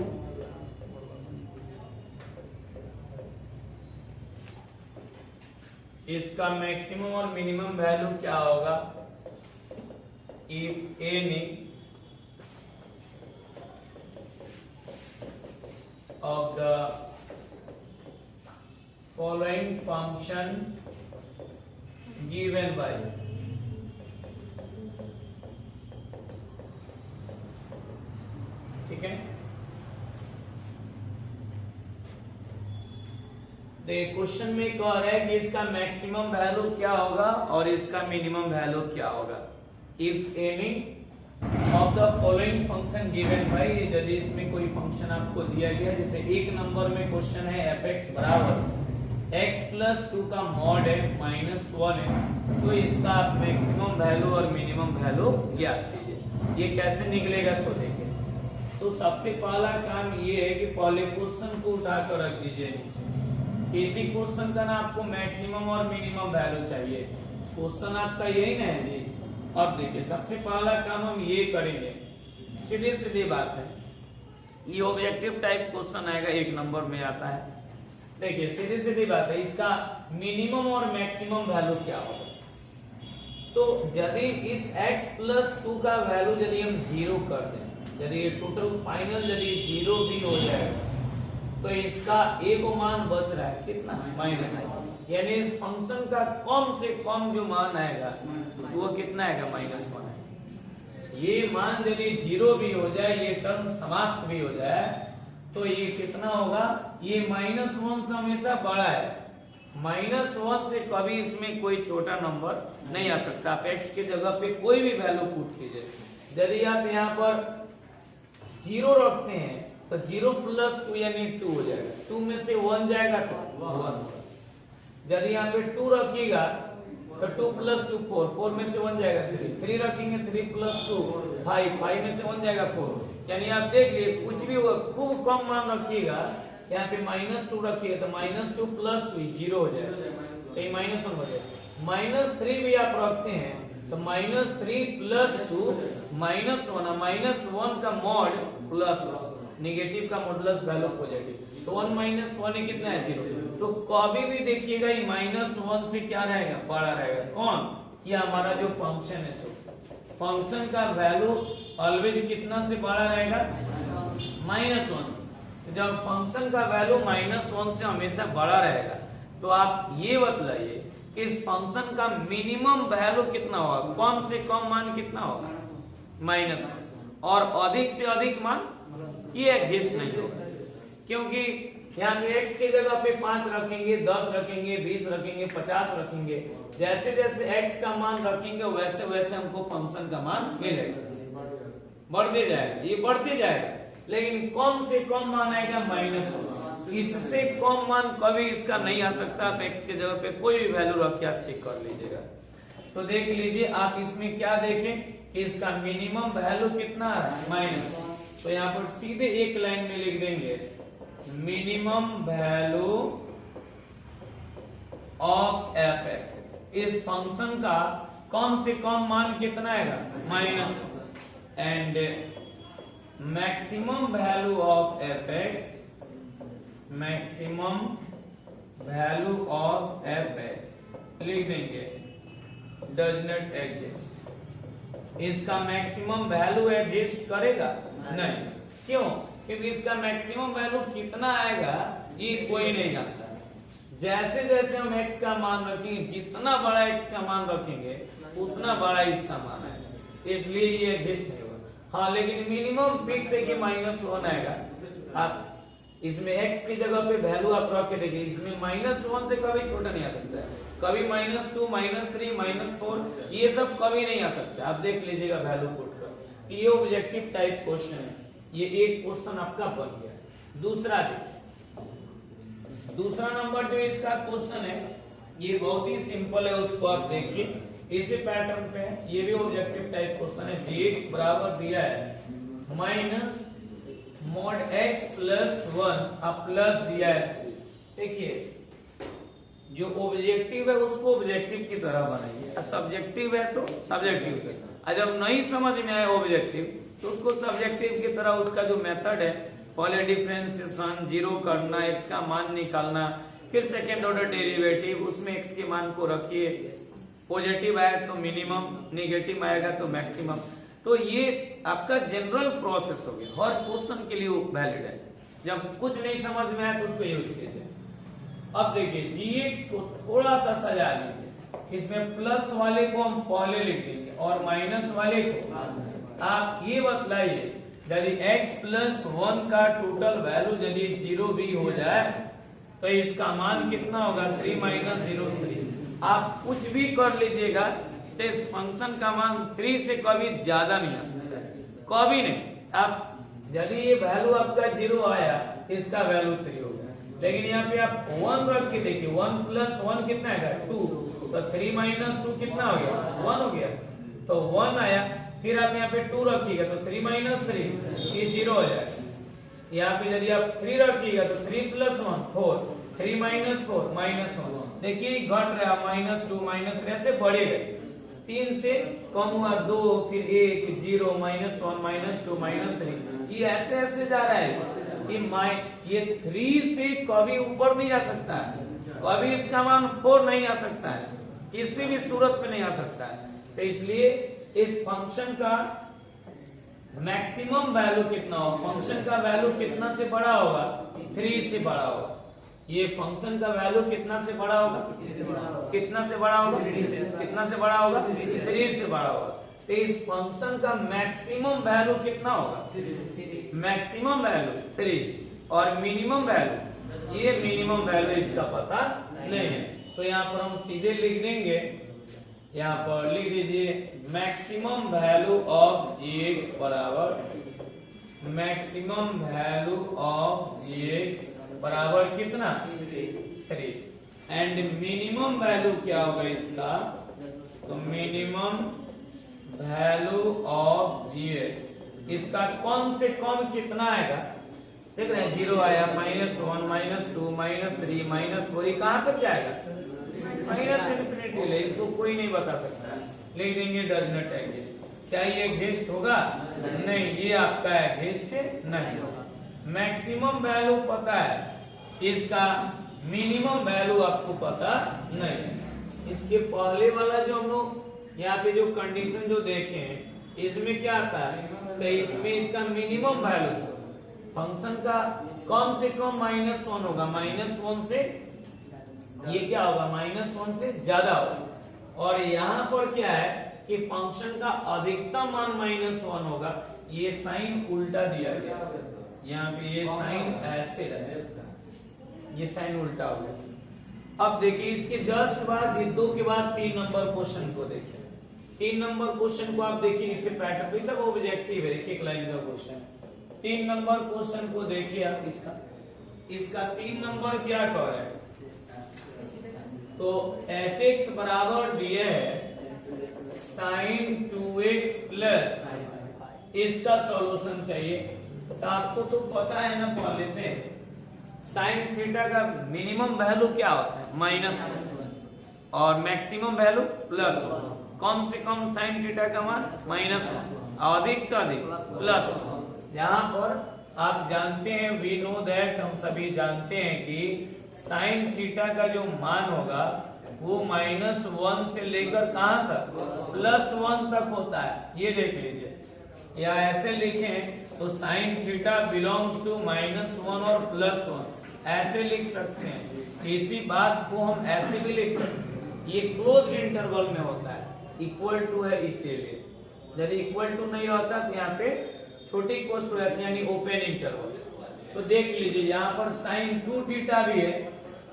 इसका मैक्सिमम और मिनिमम वैल्यू क्या होगा if any of the following function given by ठीक है। क्वेश्चन में कह रहा है कि इसका मैक्सिमम वैल्यू क्या होगा और इसका मिनिमम वैल्यू क्या होगा if any of the following function given by. यदि इसमें कोई फंक्शन आपको दिया गया जैसे 1 नंबर में क्वेश्चन है fx बराबर x प्लस 2 का मॉड है -1 है, तो इसका आप मैक्सिमम वैल्यू और मिनिमम वैल्यू ज्ञात कीजिए। ये कैसे निकलेगा सो देखिए। तो सबसे पहला काम ये है कि पहले क्वेश्चन को उठाकर रख दीजिए नीचे। इसी क्वेश्चन का ना आपको मैक्सिमम और मिनिमम वैल्यू चाहिए। क्वेश्चन आपका यही ना है जी। अब देखिए सबसे पहला काम हम ये करेंगे, सीधी सीधी बात है, ये ऑब्जेक्टिव टाइप क्वेश्चन आएगा 1 नंबर में आता है। देखिए सीधी सीधी बात है, इसका मिनिमम और मैक्सिमम वैल्यू क्या होगा। तो यदि इस x प्लस 2 का वैल्यू यदि हम 0 कर दें, यदि ये टोटल फाइनल यदि 0 भी हो जाए तो इसका एक मान बच रहा है कितना -1, यानी इस फंक्शन का कम से कम जो मान आएगा वो कितना आएगा -1 है। ये मान यदि 0 भी हो जाए, ये टर्म समाप्त भी हो जाए तो ये कितना होगा, ये -1 से हमेशा बड़ा है। -1 से कभी इसमें कोई छोटा नंबर नहीं आ सकता। आप x की जगह पे कोई भी वैल्यू पुट कीजिए। यदि आप यहाँ पर 0 रखते हैं तो 0 प्लस 2 यानी 2 हो जाएगा, 2 में से 1 जाएगा तो 1। यदि यहाँ पे 2 रखिएगा तो 2 प्लस 2 4, 4 में से 1 जाएगा 3, 3 रखेंगे 3 प्लस 2 5, 5 में से 1 जाएगा 4। यानी आप देख लिए कुछ भी होगा, खूब कम मान रखिएगा, यहाँ पे -2 रखिएगा तो -2 प्लस 2 0 हो जाएगा, तो ये -1 हो जाएगा। -3 भी आप रखते हैं तो -3 प्लस 2 -1, -1 का मॉड प्लस नेगेटिव का मॉडुलस वैल्यू पॉजिटिव, तो 1 -1 है कितना है 0। तो कभी भी देखिएगा ये -1 से क्या रहेगा, बड़ा रहेगा। कौन, ये हमारा जो फंक्शन है सो फंक्शन का वैल्यू ऑलवेज कितना से बड़ा रहेगा, -1। जब फंक्शन का वैल्यू -1 से हमेशा बड़ा रहेगा तो आप ये बतलाइए कि इस फंक्शन का मिनिमम वैल्यू कितना होगा, कम से कम मान कितना होगा, -1, और अधिक से अधिक मान ये एग्जिस्ट नहीं होगा, क्योंकि यहाँ पे x की जगह पे 5 रखेंगे, 10 रखेंगे, 20 रखेंगे, 50 रखेंगे, जैसे जैसे x का मान रखेंगे वैसे वैसे हमको फंक्शन का मान मिलेगा, बढ़ते जाएगा, ये बढ़ते जाएगा, लेकिन कम से कम मान आएगा -1। इससे कम मान कभी इसका नहीं आ सकता। आप x के जगह पे कोई भी वैल्यू रख के आप चेक कर लीजिएगा। तो देख लीजिए आप इसमें क्या देखें कि इसका मिनिमम वैल्यू कितना है, -1। तो यहाँ पर सीधे एक लाइन में लिख देंगे मिनिमम वैल्यू ऑफ f(x)। इस फंक्शन का कम से कम मान कितना आएगा, -1, and maximum value of f(x), maximum value of f(x) लिख देंगे डज नॉट एग्जिस्ट। इसका मैक्सिमम वैल्यू एग्जिस्ट करेगा नहीं, क्यों, क्योंकि इसका मैक्सिमम वैल्यू कितना आएगा ये कोई नहीं जानता। जैसे जैसे हम x का मान रखेंगे, जितना बड़ा x का मान रखेंगे उतना बड़ा इसका मान आएगा, इसलिए ये एग्जिस्ट नहीं होगा। हाँ, लेकिन मिनिमम फिक्स है कि -1 आएगा। आप इसमें x की जगह पे वैल्यू आप रख के देखिए, इसमें -1 से कभी छोटा नहीं आ सकता है, कभी -2, -3, -4 ये सब कभी नहीं आ सकता। आप देख लीजिएगा वैल्यू पुट कर। ये ऑब्जेक्टिव टाइप क्वेश्चन है, ये एक क्वेश्चन आपका बन गया। दूसरा देखिए, दूसरा नंबर जो इसका क्वेश्चन है ये बहुत ही सिंपल है, उसको आप देखिए, इसी पैटर्न पे है, ये भी ऑब्जेक्टिव टाइप क्वेश्चन है। gx बराबर दिया है -mod x + 1 अब प्लस दिया है 3। देखिए जो ऑब्जेक्टिव है उसको ऑब्जेक्टिव की तरह बनाइए, सब्जेक्टिव है तो सब्जेक्टिव की, और जब नहीं समझ में आए ऑब्जेक्टिव तो उसको सब्जेक्टिव की तरह उसका जो मेथड है, पहले डिफरेंशिएशन, जीरो करना, x का मान निकालना, फिर सेकेंड ऑर्डर डेरिवेटिव, उसमें x के मान को रखिए, पॉजिटिव आया तो मिनिमम, नेगेटिव आएगा तो मैक्सिमम। तो ये आपका जनरल प्रोसेस हो गया, हर क्वेश्चन के लिए वैलिड है। जब कुछ नहीं समझ में आया तो उसको यूज कीजिए। अब देखिए gx को थोड़ा सा सजा लीजिए, इसमें प्लस वाले को हम पहले लिख देंगे और माइनस वाले को आप ये बतलाइए यदि x + 1 का टोटल वैल्यू यदि 0 भी हो जाए तो इसका मान कितना होगा, 3 - 0 3। आप कुछ भी कर लीजिएगा तो इस फंक्शन का मान 3 से कभी ज्यादा नहीं आ सकता है, कभी नहीं। आप यदि ये वैल्यू आपका 0 आया इसका वैल्यू 3 हो गया, लेकिन यहाँ पे आप 1 रख के देखिए, 1 + 1 कितना आएगा, 2, तो 3 - 2 कितना हो गया, 1 हो गया, तो 1 आया। फिर आप यहाँ पे 2 रखिएगा तो 3 - 3 ये 0 हो जाएगा। यहाँ पे यदि आप 3 रखिएगा तो 3 + 1 4, 3 - 4 -1। देखिए घट रहा, -2 -3 ऐसे बढ़ेगा, 3 से कम हुआ 2, फिर 1 0 -1 -2 -3, ये ऐसे ऐसे जा रहा है कि ये 3 से कभी ऊपर नहीं जा सकता है, कभी इसका मान 4 नहीं आ सकता है, किसी भी सूरत में नहीं आ सकता है। तो इसलिए इस फंक्शन का मैक्सिमम वैल्यू कितना होगा, फंक्शन का वैल्यू कितना से बड़ा होगा, 3 से बड़ा होगा। ये फंक्शन का वैल्यू कितना से बड़ा होगा, कितना से बड़ा होगा, कितना से बड़ा होगा, 3 से बड़ा होगा। तो इस फंक्शन का मैक्सिमम वैल्यू कितना होगा, मैक्सिमम वैल्यू 3, और मिनिमम वैल्यू, ये मिनिमम वैल्यू इसका पता नहीं है। तो यहाँ पर हम सीधे लिख देंगे, यहाँ पर लिख दीजिए मैक्सिमम वैल्यू ऑफ gx बराबर मैक्सिमम वैल्यू ऑफ gx बराबर कितना, 3, एंड मिनिमम वैल्यू क्या होगा इसका, तो मिनिमम वैल्यू ऑफ gx इसका कम से कम कितना आएगा, देख रहे हैं 0 आया, -1 -2 -3 -4, ये कहां तक जाएगा, -∞ ले, इसको कोई नहीं बता सकता। लिख देंगे डज नॉट एग्जिस्ट। क्या ये एग्जिस्ट होगा, नहीं, ये आपका एग्जिस्ट नहीं होगा। मैक्सिमम वैल्यू पता है, इसका मिनिमम वैल्यू आपको पता नहीं। इसके पहले वाला जो हम लोग यहाँ पे जो कंडीशन जो देखे हैं इसमें क्या आता है, तो इसमें इसका मिनिमम वैल्यू था फंक्शन का कम से कम -1 होगा, -1 से ये क्या होगा, -1 से ज्यादा होगा। और यहाँ पर क्या है कि फंक्शन का अधिकतम मान -1 होगा। ये साइन उल्टा दिया गया, यहाँ पे ये साइन ऐसे रहेगा, ये साइन उल्टा हो गया। अब देखिए इसके जस्ट बाद ये 2 के बाद 3 नंबर क्वेश्चन को देखिए। 3 नंबर क्वेश्चन को आप देखिए, इसे पैटर्न पे सब ऑब्जेक्टिव है, एक लाइन का क्वेश्चन। 3 नंबर क्वेश्चन को देखिए आप, इसका 3 नंबर क्या कह रहा है, तो hx बराबर दिया है sin 2x प्लस, इसका सॉल्यूशन चाहिए। तो आपको तो पता है ना पहले से साइन थीटा का मिनिमम वैल्यू क्या होता है, -1 और मैक्सिमम वैल्यू +1। कम से कम साइन थीटा का मान -1, अधिक से अधिक +1। यहाँ पर आप जानते हैं, वी नो दैट, हम सभी जानते हैं कि साइन थीटा का जो मान होगा वो -1 से लेकर कहां तक, +1 तक होता है। ये देख लीजिए, या ऐसे लिखें तो साइन थीटा बिलोंग्स टू -1 और +1 ऐसे लिख सकते हैं। इसी बात को हम ऐसे भी लिख सकते हैं, ये क्लोज इंटरवल में होता है, इक्वल टू है इसीलिए। यदि इक्वल टू नहीं होता तो यहाँ पे छोटी कोष्ठ रहती है, यानी ओपन इंटरवल। तो देख लीजिए यहाँ पर साइन 2 थीटा भी है,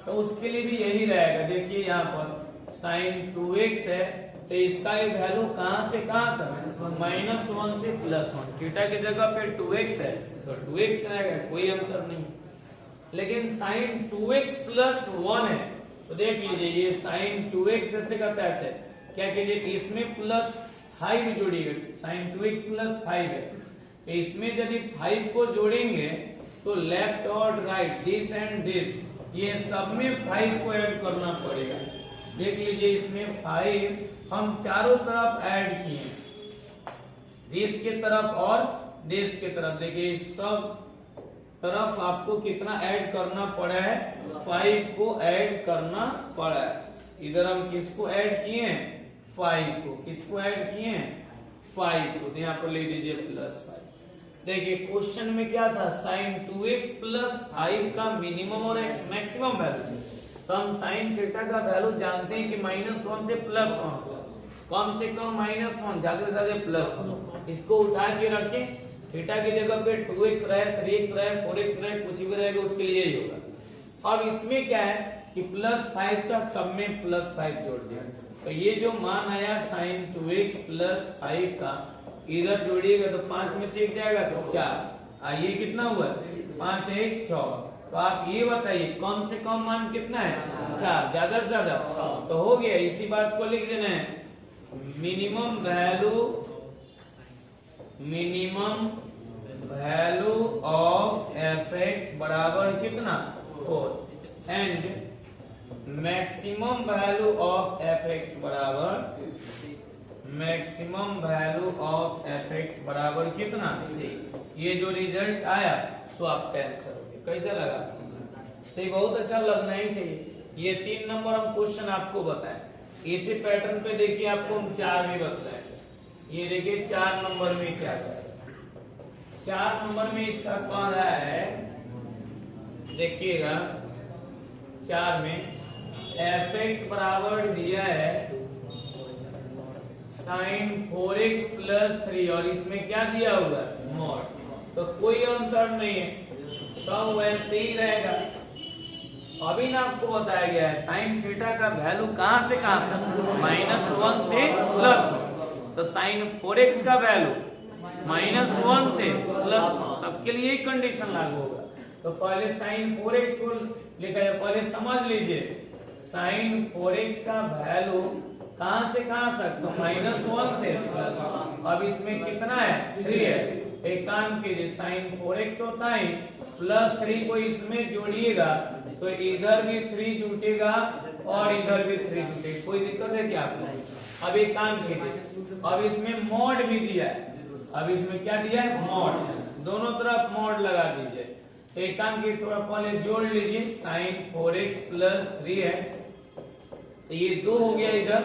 तो उसके लिए भी यही रहेगा। देखिए यहाँ पर साइन 2x है, तो इसका ये वैल्यू कहां से कहां तक, -1 से +1। थीटा की जगह पे 2x है तो 2x रहेगा, कोई अंतर नहीं। लेकिन साइन 2x + 1 है, तो देख लीजिए ये साइन 2x ऐसे का तैसे, क्या कीजिए इसमें +5 जोड़िए, साइन 2x + 5 है, तो इसमें यदि 5 को जोड़ेंगे तो लेफ्ट और राइट, दिस एंड दिस, ये सब में 5 को ऐड करना पड़ेगा। देख लीजिए इसमें 5 हम चारों तरफ ऐड किए, दिस के तरफ और दिस के तरफ। देखिए सब तरफ आपको कितना ऐड करना पड़ा है, 5 को ऐड करना पड़ा है। इधर हम किसको ऐड किए हैं, 5 को, किसको ऐड किए हैं, 5 को, तो यहाँ पर ले दीजिए +5। देखिए क्वेश्चन में क्या था, साइन 2x + 5 का मिनिमम और मैक्सिमम वैल्यू। तो हम साइन थीटा का वैल्यू जानते हैं कि -1 से +1, कम से कम -1, ज्यादा से ज्यादा +1। इसको उठा के रखें, थीटा की जगह पे 2x रहे, 3x रहे, 4x रहे, कुछ भी रहेगा उसके लिए यही होगा। अब इसमें क्या है कि +5 का सब में +5 जोड़ दिया, तो ये जो मान आया साइन 2x + 5 का, इधर जोड़िएगा तो 5 में से 1 जाएगा तो 4, ये कितना हुआ, 5 1 6। तो आप ये बताइए कम से कम मान कितना है, 4, ज्यादा से ज्यादा, तो हो गया। इसी बात को लिख देना है, मिनिमम वैल्यू ऑफ fx बराबर कितना, 4, and maximum value of fx बराबर कितना, 6। ये जो रिजल्ट आया सो आपका आंसर हो गया। कैसा लगा, तो ये बहुत अच्छा लगना ही चाहिए। ये 3 नंबर हम क्वेश्चन आपको बताएं, इसी पैटर्न पे देखिए आपको हम 4 भी बताएं। ये देखिए 4 नंबर में क्या है, 4 नंबर में इसका कह रहा है, देखिएगा 4 में fx बराबर दिया है साइन 4x + 3, और इसमें क्या दिया हुआ है, मॉड। तो कोई अंतर नहीं है, सब वैसे ही रहेगा। अभी ना आपको बताया गया है साइन थीटा का वैल्यू कहां से कहां तक, -1 से +1। तो साइन 4x का वैल्यू -1 से +1, सबके लिए एक कंडीशन लागू होगा। तो पहले साइन 4x को लिखा है, पहले समझ लीजिए साइन 4x का वैल्यू कहां से कहां तक, तो -1 से +1। अब इसमें कितना है, 3 है। एक काम कीजिए, साइन 4x तो था ही, +3 को इसमें जोड़िएगा तो इधर भी 3 जुटेगा और इधर भी 3 जुटेगा, कोई दिक्कत है क्या आपको। अब एक काम कीजिए, अब इसमें मॉड भी दिया है, अब इसमें क्या दिया है, मॉड, दोनों तरफ मॉड लगा दीजिए। तो एक काम कीजिए, थोड़ा पहले जोड़ लीजिए, साइन 4x + 3 है, तो ये 2 हो गया इधर,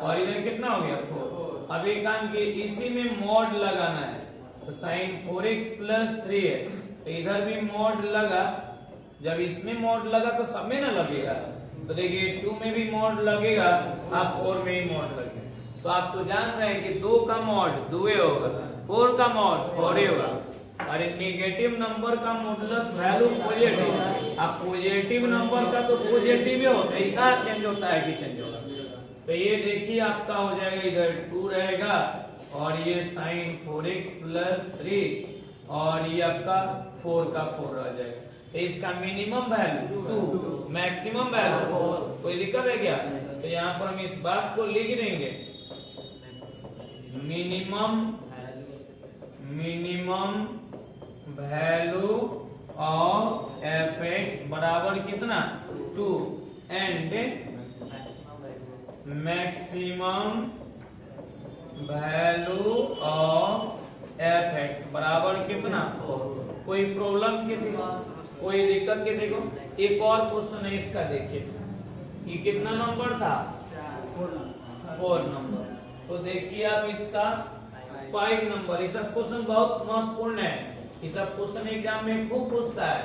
और इधर कितना हो गया 4। अब एक काम की इसी में मॉड लगाना है, तो साइन 4x प्लस 3 है, तो इधर भी मॉड लगा। जब इसमें मॉड लगा तो सब में ना लगेगा, तो देखिए 2 में भी मॉड लगेगा, आप 4 में ही मॉड लगेगा। तो आप तो जान रहे हैं कि 2 का मॉड 2 होगा, 4 का मॉड 4 होगा। अरे नेगेटिव नंबर का मॉडुलस वैल्यू पॉजिटिव, अब पॉजिटिव नंबर का तो पॉजिटिव ही होता है, कहाँ चेंज होता है कि चेंज होगा। तो ये देखिए आपका हो जाएगा, इधर 2 रहेगा और ये साइन 4x प्लस 3 और ये आपका 4 का 4 रह जाएगा। तो इसका मिनिमम वैल्यू 2, मैक्सिमम वैल्यू 4। कोई दिक्कत है क्या? तो यहाँ पर हम इस बात को लिख देंगे, मिनिमम वैल्यू ऑफ fx बराबर कितना 2 and maximum value of fx बराबर कितना 4। कोई प्रॉब्लम किसी को, कोई दिक्कत किसी को? एक और क्वेश्चन है इसका, देखिए ये कितना नंबर था 4 नंबर। तो देखिए आप इसका 5 नंबर। ये सब क्वेश्चन बहुत महत्वपूर्ण है, ये सब क्वेश्चन एग्जाम में खूब पूछता है।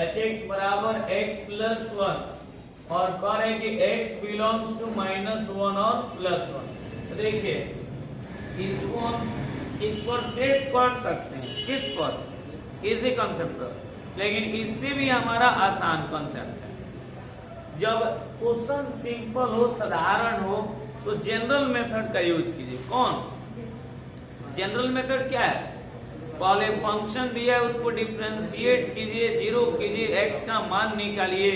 hx बराबर x प्लस 1 और कह रहे हैं कि x बिलोंग्स टू -1 और +1। तो देखिए इसको हम इस पर सेट कर सकते हैं, किस पर? इसी कंसेप्ट पर, लेकिन इससे भी हमारा आसान कंसेप्ट है। जब क्वेश्चन सिंपल हो, साधारण हो, तो जनरल मेथड का यूज कीजिए। कौन जनरल मेथड क्या है? पहले फंक्शन दिया है उसको डिफरेंशिएट कीजिए, 0 कीजिए, x का मान निकालिए,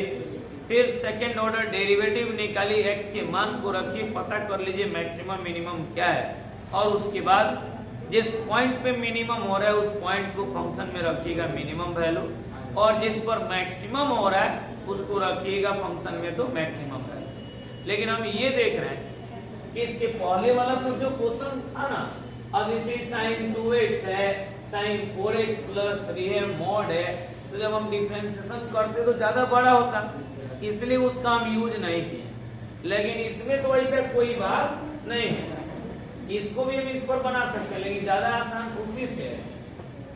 फिर सेकेंड ऑर्डर डेरिवेटिव निकालिए, x के मान को रखिए, पता कर लीजिए मैक्सिमम मिनिमम क्या है, और उसके बाद जिस पॉइंट पे मिनिमम हो रहा है उस पॉइंट को फंक्शन में रखिएगा मिनिमम वैल्यू, और जिस पर मैक्सिमम हो रहा है उसको रखिएगा फंक्शन में तो मैक्सिमम वैल्यू। लेकिन हम ये देख रहे हैं कि इसके पहले वाला सब जो क्वेश्चन था ना, अब इसे साइन 2x है, साइन 4x प्लस 3 है, मॉड है, तो जब हम डिफरेंशिएशन करते तो ज्यादा बड़ा होता, इसलिए उसका हम यूज नहीं किए। लेकिन इसमें तो ऐसा कोई बात नहीं है, इसको भी हम इस पर बना सकते हैं, लेकिन ज्यादा आसान उसी से है।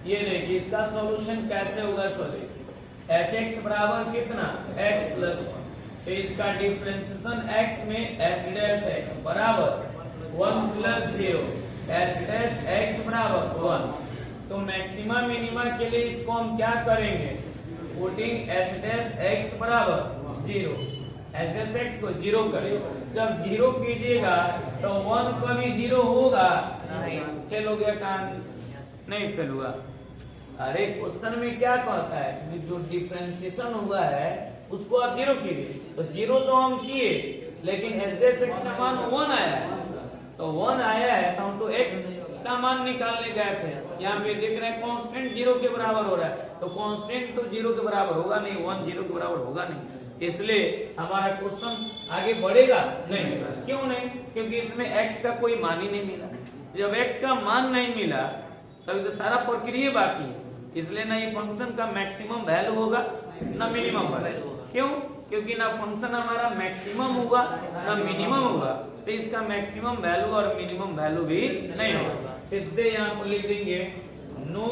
ये देखिए इसका सॉल्यूशन कैसे होगा, सो देखिए hx बराबर कितना x प्लस 1, तो इसका डिफरेंशिएशन x में h डैश x बराबर 1 प्लस 0, h डैश x बराबर 1। तो मैक्सिमा मिनिमा के लिए इसको हम क्या करेंगे, पुटिंग h डैश x बराबर 0, h डैश x को 0 करेंगे। जब 0 कीजिएगा तो 1 कभी 0 होगा नहीं, फेल हो गया काम, नहीं फेल हुआ। अरे क्वेश्चन में क्या कहता है, जो डिफरेंशिएशन हुआ है उसको आप 0 कीजिए, तो 0 तो हम किए, लेकिन h डैश x का मान 1 आया है, तो 1 आया है तो हम तो x का मान निकालने गए थे। यहाँ पे देख रहे हैं कांस्टेंट 0 के बराबर हो रहा है, तो कांस्टेंट तो 0 के बराबर होगा नहीं, 1 0 के बराबर होगा नहीं, इसलिए हमारा क्वेश्चन आगे बढ़ेगा नहीं। क्यों नहीं? क्योंकि इसमें x का कोई मान ही नहीं मिला। जब x का मान नहीं मिला तभी तो सारा प्रक्रिया बाकी है, इसलिए ना ये फंक्शन का मैक्सिमम वैल्यू होगा ना मिनिमम वैल्यू। क्यों? क्योंकि ना फंक्शन हमारा मैक्सिमम होगा ना मिनिमम होगा, तो इसका मैक्सिमम वैल्यू और मिनिमम वैल्यू भी नहीं होगा। सीधे यहाँ पर लिख देंगे no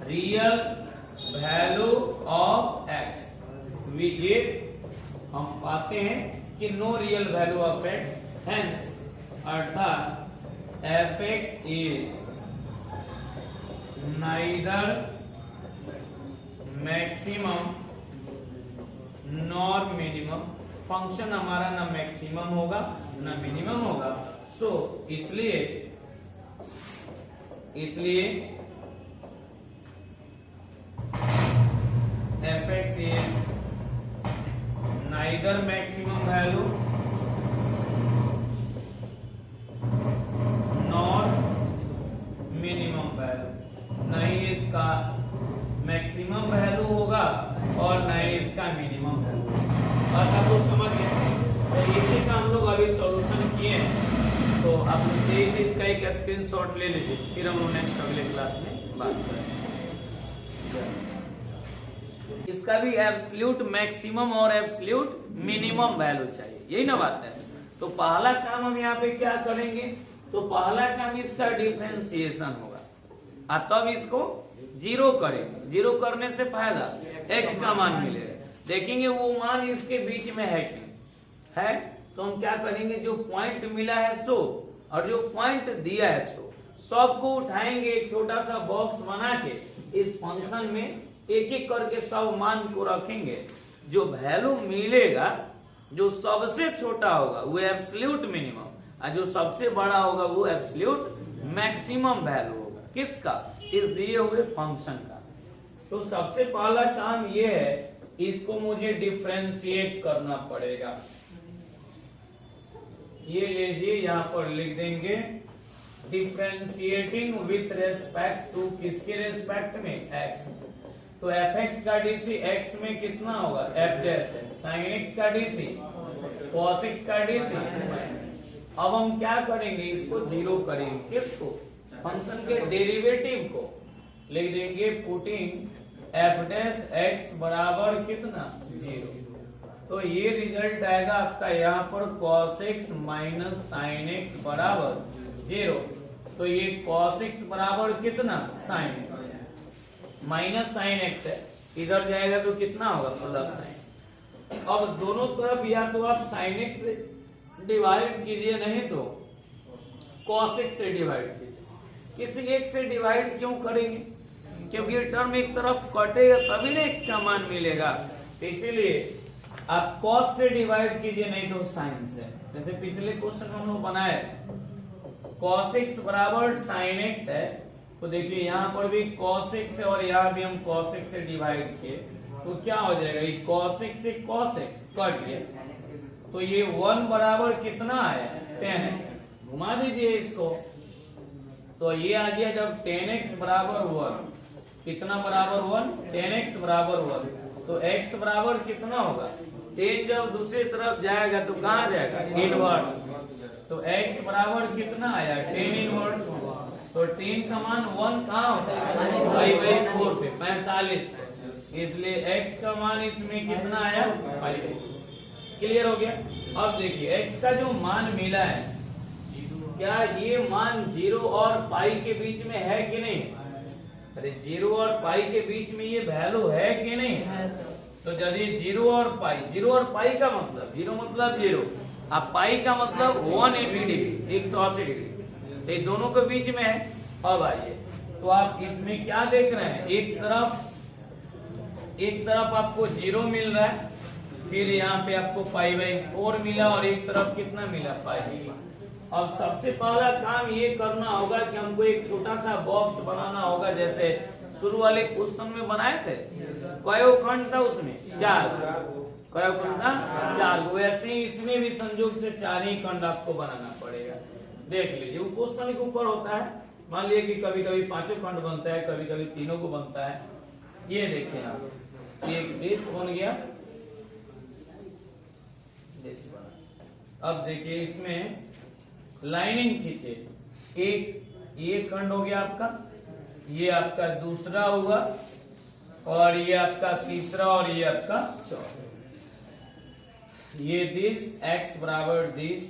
real value of x। We get, हम पाते हैं कि no real value of x, hence अर्थात fx is neither maximum nor minimum. Function हमारा ना मैक्सिमम होगा ना मिनिमम होगा, सो इसलिए fx is neither maximum value nor minimum value, नहीं इसका मैक्सिमम वैल्यू होगा और न ही इसका मिनिमम वैल्यू। बात आप लोग समझ गए? तो इसी का हम लोग अभी सॉल्यूशन किए हैं, तो आप लोग से इसका एक स्क्रीनशॉट ले लीजिए, फिर हम लोग नेक्स्ट अगले क्लास में बात करेंगे। इसका भी एब्सोल्यूट मैक्सिमम और एब्सोल्यूट मिनिमम वैल्यू चाहिए, यही ना बात है। तो पहला काम हम यहाँ पे क्या करेंगे, तो पहला काम इसका डिफरेंशिएशन होगा और तब इसको जीरो करेंगे। जीरो करने से फायदा x का मान मिलेगा। देखेंगे वो मान इसके बीच में है कि है, तो हम क्या करेंगे, जो पॉइंट मिला है सो और जो पॉइंट दिया है सो सबको उठाएंगे, एक छोटा सा बॉक्स बना के इस फंक्शन में एक एक करके सब मान को रखेंगे। जो वैल्यू मिलेगा, जो सबसे छोटा होगा वो एब्सोल्यूट मिनिमम और जो सबसे बड़ा होगा वो एब्सोल्यूट मैक्सिमम वैल्यू होगा। किसका, इस दिए हुए फंक्शन का। तो सबसे पहला काम ये है, इसको मुझे डिफरेंशिएट करना पड़ेगा। ये लीजिए यहाँ पर लिख देंगे डिफरेंशिएटिंग विथ रेस्पेक्ट टू, किसके रेस्पेक्ट में, x। तो fx का डीसी x में कितना होगा, f डैश है, sin x का डीसी, cos x का डीसी। अब हम क्या करेंगे, इसको जीरो करेंगे। किसको, फंक्शन के डेरिवेटिव को। लिख देंगे पुटिंग f डैश x बराबर कितना, जीरो। तो ये रिजल्ट आएगा आपका यहाँ पर cos x minus sin x बराबर जीरो। तो ये cos x बराबर कितना, sin x, minus sine x है, इधर जाएगा तो कितना होगा, प्लस साइन। अब दोनों तरफ या तो आप साइन एक्स से डिवाइड कीजिए, नहीं तो कॉस एक्स से डिवाइड कीजिए। किसी एक से डिवाइड क्यों करेंगे, क्योंकि ये टर्म एक तरफ कटेगा तभी ना एक्स का मान मिलेगा। तो इसीलिए आप कॉस से डिवाइड कीजिए, नहीं तो साइन से। जैसे पिछले क्वेश्चन में हम लोग बनाए कॉस एक्स बराबर साइन एक्स है, तो देखिए यहाँ पर भी cos x है और यहाँ भी हम cos x से डिवाइड किए, तो क्या हो जाएगा, ये cos x से cos x कट गया, तो ये 1 बराबर कितना है, 10x। घुमा दीजिए इसको, तो ये आ गया जब 10x बराबर 1, कितना बराबर 1, 10x बराबर 1, तो x बराबर कितना होगा, 10 जब दूसरी तरफ जाएगा तो कहाँ जाएगा, इनवर्स। तो x बराबर कितना आया, 10 इनवर्स। तो 10 का मान 1 कहाँ होता है, 5/4 पे 45 है, इसलिए x का मान इसमें कितना आया, 5/4। क्लियर हो गया। अब देखिए x का जो मान मिला है, क्या ये मान 0 और पाई के बीच में है कि नहीं, अरे 0 और पाई के बीच में ये वैल्यू है कि नहीं, तो यदि 0 और पाई का मतलब 0 मतलब 0, अब पाई का मतलब 180 डिग्री, 180 डिग्री, ये दोनों के बीच में है। अब आइए, तो आप इसमें क्या देख रहे हैं, एक तरफ आपको 0 मिल रहा है, फिर यहाँ पे आपको 5/4 मिला और एक तरफ कितना मिला, 5। अब सबसे पहला काम ये करना होगा कि हमको एक छोटा सा बॉक्स बनाना होगा, जैसे शुरू वाले क्वेश्चन में बनाए थे। कयो खंड था उसमें, 4। कयो खंड था, 4। वैसे ही इसमें भी संयोग से 4 ही खंड आपको बनाना पड़ेगा। देख लीजिए, वो क्वेश्चन के ऊपर होता है। मान लिया कि कभी कभी 5 खंड बनता है, कभी कभी 3 को बनता है। ये देखें आप, एक डिश बन गया, डिश बना। अब देखिए इसमें लाइनिंग खींचे, एक ये खंड हो गया आपका, ये आपका दूसरा हुआ, और ये आपका तीसरा, और ये आपका चौथा। ये दिस x बराबर दिस,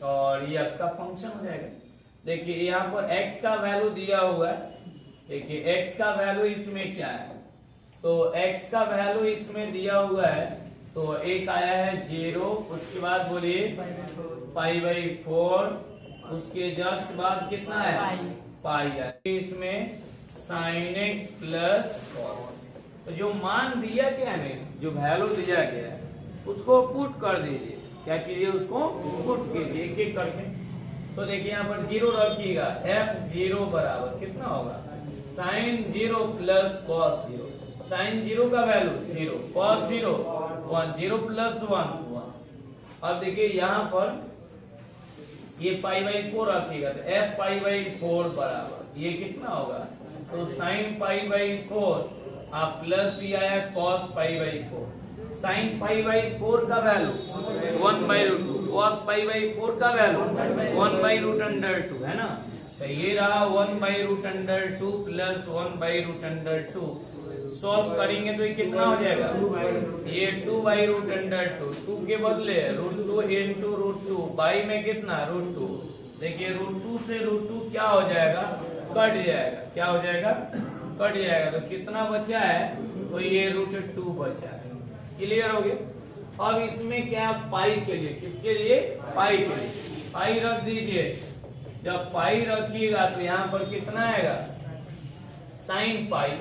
और ये आपका फंक्शन हो जाएगा। देखिए यहाँ पर x का वैल्यू दिया हुआ है, देखिए x का वैल्यू इसमें क्या है, तो x का वैल्यू इसमें दिया हुआ है, तो एक आया है 0, उसके बाद बोलिए π/4, उसके जस्ट बाद कितना है, पाई है। इसमें sin x प्लस cos, तो जो मान दिया गया है, जो वैल्यू दिया गया है उसको पुट कर दीजिए। क्या कीजिए, उसको पुट कीजिए एक एक करके। तो देखिए यहाँ पर 0 रखिएगा, f0 बराबर कितना होगा, sin 0 प्लस cos 0। sin 0 का वैल्यू 0, cos 0 1, 0 प्लस 1 1। अब देखिए यहाँ पर ये π/4 रखिएगा, तो f π/4 बराबर ये कितना होगा, तो sin π/4 आप प्लस ही आया cos π/4। sin π/4 का वैल्यू 1/√2, cos π/4 का वैल्यू 1/√2 है ना। तो ये रहा 1/√2 प्लस 1/√2, सॉल्व करेंगे तो ये कितना हो जाएगा, ये 2/√2, 2 के बदले √2 into √2, बाई में कितना √2। देखिए √2 से √2 क्या हो जाएगा, कट जाएगा, क्या हो जाएगा, कट जाएगा। तो कितना बचा है, तो ये √2 बचा है। क्लियर हो गया। अब इसमें क्या, पाई के लिए, किसके लिए, पाई के लिए, पाई रख दीजिए। जब पाई रखिएगा तो यहाँ पर कितना आएगा, साइन पाई,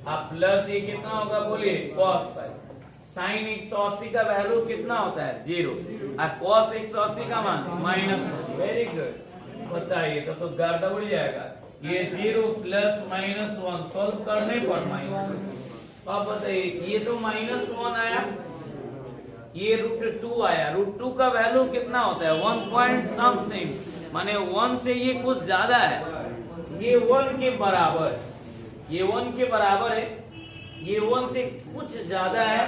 आप प्लस ये कितना होगा बोलिए, कॉस पाई। साइन 180 का वैल्यू कितना होता है, 0, और कॉस 180 का मान -80। Very good. बताइए तो गर्दा उड़ जाएगा। ये 0 प्लस -1 सॉल्व करने पर माइनस। अब बताइए ये तो -1 आया, ये √2 आया। √2 का वैल्यू कितना होता है, 1 पॉइंट समथिंग, माने 1 से ये कुछ ज्यादा है, ये 1 के बराबर, ये 1 के बराबर है, ये 1 से कुछ ज्यादा है,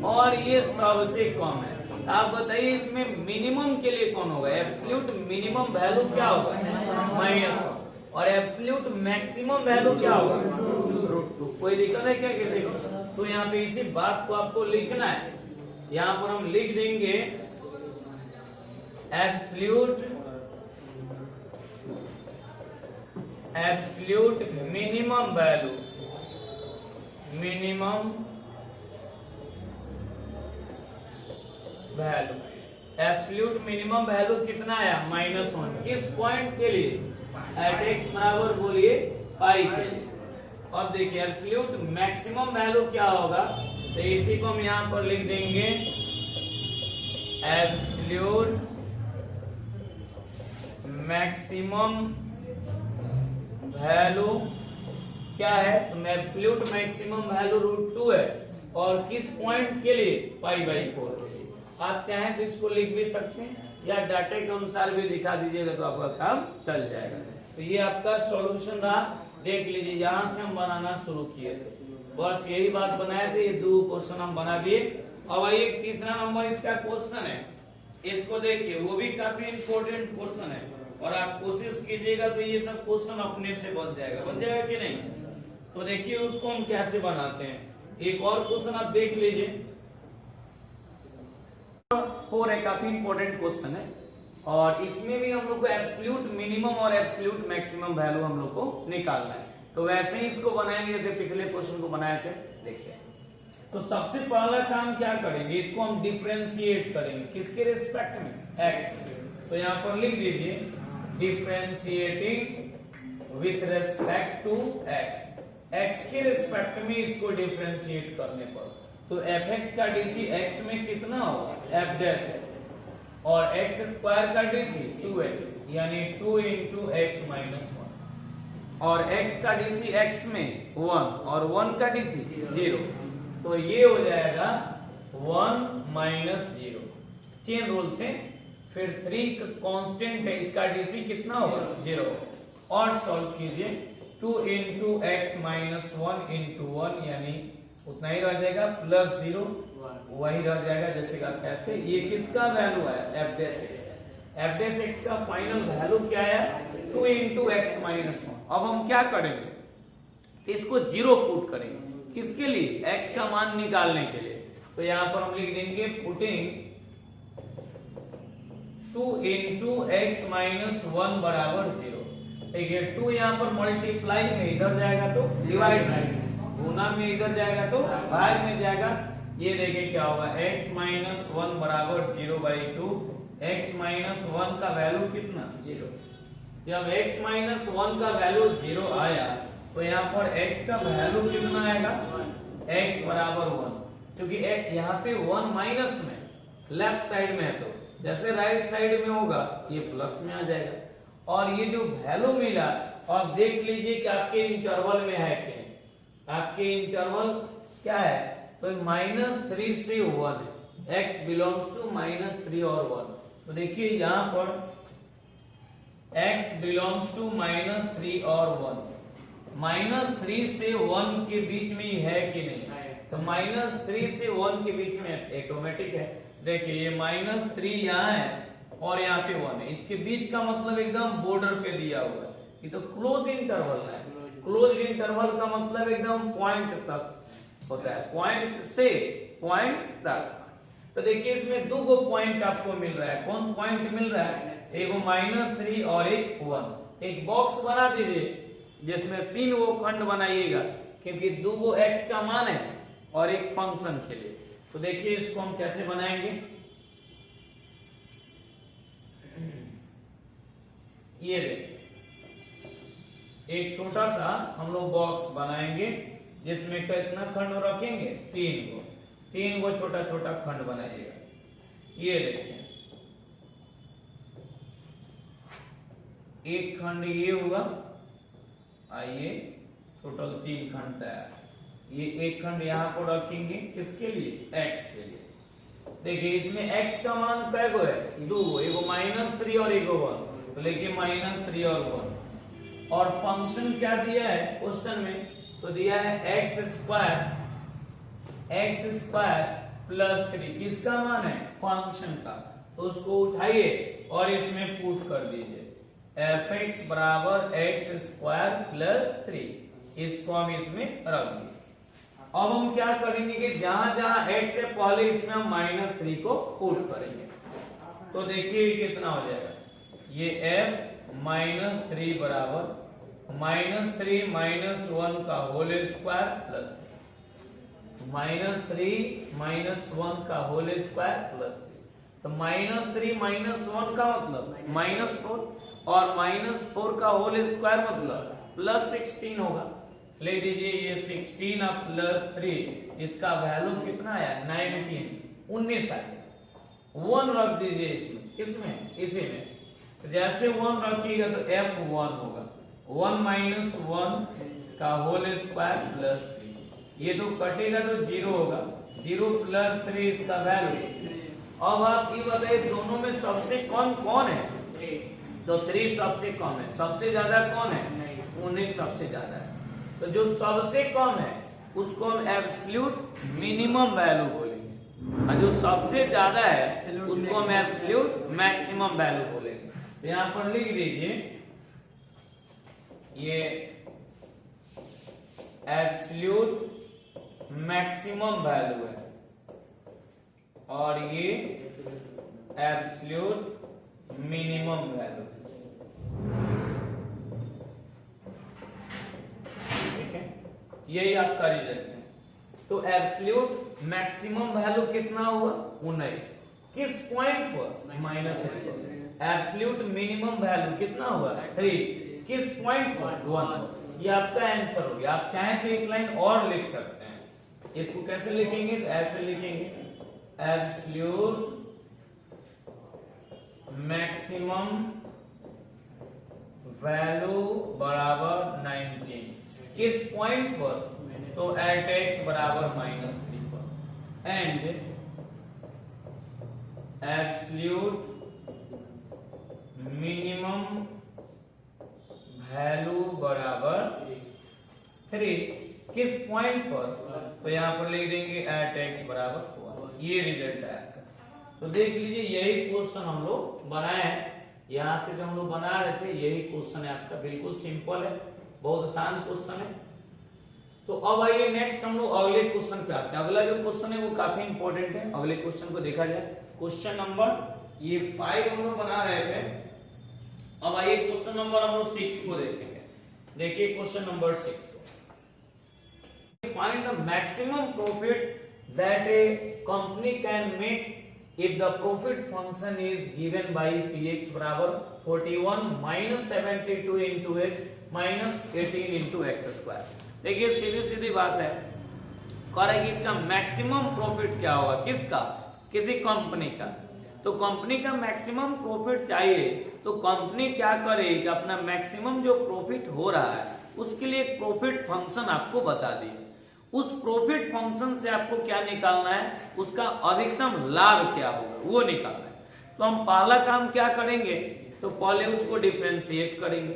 और ये सबसे कम है। आप बताइए इसमें मिनिमम के लिए कौन होगा, एब्सोल्यूट मिनिमम वैल्यू क्या होगा, -1, और एब्सोल्यूट मैक्सिमम वैल्यू क्या होगा, √2। कोई दिक्कत है क्या किसी को? तो यहाँ पे इसी बात को आपको लिखना है। यहाँ पर हम लिख देंगे absolute minimum value, absolute minimum value कितना आया, -1। किस पॉइंट के लिए, एट x बराबर बोलिए पाई के लिए। अब देखिए एब्सोल्यूट मैक्सिमम वैल्यू क्या होगा, तो इसी को हम यहाँ पर लिख देंगे एब्सोल्यूट मैक्सिमम वैल्यू क्या है, तो एब्सोल्यूट मैक्सिमम वैल्यू √2 है, और किस पॉइंट के लिए, π/4 के लिए। आप चाहें तो इसको लिख भी सकते हैं, या डाटा के अनुसार भी दिखा दीजिएगा तो आपका काम चल जाएगा। तो ये आपका सॉल्यूशन रहा, देख लीजिए। यहाँ से हम बनाना शुरू किए थे, बस यही बात बनाए थे, ये 2 क्वेश्चन हम बना दिए। अब आइए तीसरा नंबर इसका क्वेश्चन है, इसको देखिए, वो भी काफी इंपॉर्टेंट क्वेश्चन है, और आप कोशिश कीजिएगा तो ये सब क्वेश्चन अपने से बन जाएगा कि नहीं। तो देखिए उसको हम कैसे बनाते हैं। एक और क्वेश्चन आप देख लीजिए, 4 है, काफी इंपॉर्टेंट क्वेश्चन है, और इसमें भी हम लोग को एब्सोल्यूट मिनिमम और एब्सोल्यूट मैक्सिमम वैल्यू हम लोग को निकालना है। तो वैसे ही इसको बनाएंगे जैसे पिछले क्वेश्चन को बनाए थे। देखिए तो सबसे पहला काम क्या करेंगे, इसको हम डिफरेंशिएट करेंगे, किसके रिस्पेक्ट में, x। तो यहाँ पर लिख दीजिए differentiating with respect to x, x के रिस्पेक्ट में इसको डिफरेंशिएट करने पर, तो fx का dc x में कितना होगा, f डैश है, और x स्क्वायर का dc 2x, यानी 2 into x minus 1, और x का dc x में 1, और 1 का dc 0, तो ये हो जाएगा 1 - 0 चेन रूल से। फिर 3 कांस्टेंट है, इसका डीसी कितना होगा, 0, और सॉल्व कीजिए 2 into x minus 1 into 1, यानी उतना ही रह जाएगा, +0 वही रह जाएगा जैसे का कैसे। ये किसका वैल्यू है, f डैश x का फाइनल वैल्यू क्या है, 2 into x minus 1। अब हम क्या करेंगे, तो इसको 0 पुट करेंगे, किसके लिए, x का मान निकालने के लिए। तो यहाँ पर हम लिख देंगे पुटिंग 2 into x minus 1 बराबर 0। ठीक है, 2 यहाँ पर मल्टीप्लाई में इधर जाएगा तो डिवाइड में, गुना में इधर जाएगा तो भाग में जाएगा। ये देखिए क्या होगा, x minus 1 बराबर 0/2, x minus 1 का वैल्यू कितना, 0। जब x minus 1 का वैल्यू 0 आया तो यहाँ पर x का वैल्यू कितना आएगा, x बराबर 1, क्योंकि यहाँ पे 1 माइनस में लेफ्ट साइड में है, तो जैसे राइट साइड में होगा ये प्लस में आ जाएगा। और ये जो वैल्यू मिला, आप देख लीजिए कि आपके इंटरवल में है कि नहीं, आपके इंटरवल क्या है, तो -3 से 1 है, x बिलोंग्स टू -3 और 1। तो देखिए यहाँ पर x बिलोंग्स टू -3 और 1, -3 से 1 के बीच में ही है कि नहीं, तो -3 से 1 के बीच में ऑटोमेटिक है। देखिए ये -3 यहाँ है और यहाँ पे 1 है, इसके बीच का मतलब एकदम बॉर्डर पे दिया हुआ है, ये तो क्लोज इंटरवल है। क्लोज इंटरवल का मतलब एकदम पॉइंट तक होता है, पॉइंट से पॉइंट तक। तो देखिए इसमें दो गो पॉइंट आपको मिल रहा है। कौन पॉइंट मिल रहा है? एक -3 और एक 1। एक बॉक्स बना दीजिए जिसमें 3 वो खंड बनाइएगा, क्योंकि 2 गो x का मान है और एक फंक्शन के लिए। तो देखिए इसको हम कैसे बनाएंगे। ये देखिए एक छोटा सा हम लोग बॉक्स बनाएंगे जिसमें कितना खंड रखेंगे? 3 गो छोटा छोटा खंड बनाइएगा। ये देखिए एक खंड ये होगा, आइए टोटल 3 खंड तैयार। ये एक खंड यहाँ पर रखेंगे, किसके लिए? x के लिए। देखिए इसमें x का मान कै गो है? 2, एगो -3 और एगो 1। तो लेकिन -3 और 1। और फंक्शन क्या दिया है क्वेश्चन में? तो दिया है x स्क्वायर प्लस 3। किसका मान है? फंक्शन का। तो उसको उठाइए और इसमें पुट कर दीजिए f(x) बराबर x स्क्वायर प्लस 3। इसको हम इसमें रख दिए। अब हम क्या करेंगे कि जहां जहां x है पहले इसमें हम -3 को पुट करेंगे। तो देखिए कितना हो जाएगा, ये f -3 बराबर -3 -1 का होल स्क्वायर प्लस -3 -1 का होल स्क्वायर प्लस 3। तो -3 -1 का मतलब -4 और -4 का होल स्क्वायर मतलब +16 होगा। ले लीजिए ये 16 और प्लस 3, इसका वैल्यू कितना आया? 19 आया। 1 रख दीजिए इसमें इसी में। तो जैसे 1 रखिएगा तो f1 होगा। 1 - 1 का होल स्क्वायर प्लस 3। ये तो कटेगा तो 0 होगा। 0 प्लस 3 इसका वैल्यू। अब आप ये बताइए दोनों में सबसे कम कौन है? तो 3 सबसे कम है। सबसे ज्यादा कौन है? 19 सबसे ज्यादा है। तो जो सबसे कम है उसको हम एब्सोल्यूट मिनिमम वैल्यू बोलेंगे, और जो सबसे ज्यादा है उसको हम एब्सोल्यूट मैक्सिमम वैल्यू बोलेंगे। तो यहां पर लिख दीजिए ये एब्सोल्यूट मैक्सिमम वैल्यू है और ये एब्सोल्यूट मिनिमम वैल्यू है। यही आपका रिजल्ट है। तो एब्सोल्यूट मैक्सिमम वैल्यू कितना हुआ? 19। किस पॉइंट पर? -3। एब्सोल्यूट मिनिमम वैल्यू कितना हुआ? 3। किस पॉइंट पर? 1। ये आपका आंसर हो गया। आप चाहें तो एक लाइन और लिख सकते हैं। इसको कैसे लिखेंगे? तो ऐसे लिखेंगे एब्सोल्यूट मैक्सिमम वैल्यू बराबर 19। किस पॉइंट पर? तो एट x बराबर -3 पर। एंड एब्सोल्यूट मिनिमम वैल्यू बराबर 3। किस पॉइंट पर? तो यहां पर लिख देंगे एट x बराबर 1। ये रिजल्ट है आपका। तो देख लीजिए यही क्वेश्चन हम लोग बनाए हैं। यहां से जो हम लोग बना रहे थे यही क्वेश्चन है आपका। बिल्कुल सिंपल है, बहुत आसान क्वेश्चन है। तो अब आइए नेक्स्ट हम लोग अगले क्वेश्चन पे आते हैं। अगला जो क्वेश्चन है वो काफी इंपॉर्टेंट है। अगले क्वेश्चन को देखा जाए। क्वेश्चन नंबर ये 5 हम लोग बना रहे थे। अब आइए क्वेश्चन नंबर हम लोग 6 को देखेंगे। देखिए क्वेश्चन नंबर 6 को। Find the maximum profit that A company can make if the profit function is given by px बराबर 41 - 72 into x minus 18 into x square. देखिए सीधी सीधी बात है, कह रहा है कि इसका मैक्सिमम प्रॉफिट क्या होगा? किसका? किसी कंपनी का। तो कंपनी का मैक्सिमम प्रॉफिट चाहिए तो कंपनी क्या करेगी? अपना मैक्सिमम जो प्रॉफिट हो रहा है उसके लिए एक प्रॉफिट फंक्शन आपको बता दी। उस प्रॉफिट फंक्शन से आपको क्या निकालना है? उसका अधिकतम लाभ क्या होगा वो निकालना है। तो हम पहला काम क्या करेंगे? तो पहले उसको डिफरेंशिएट करेंगे,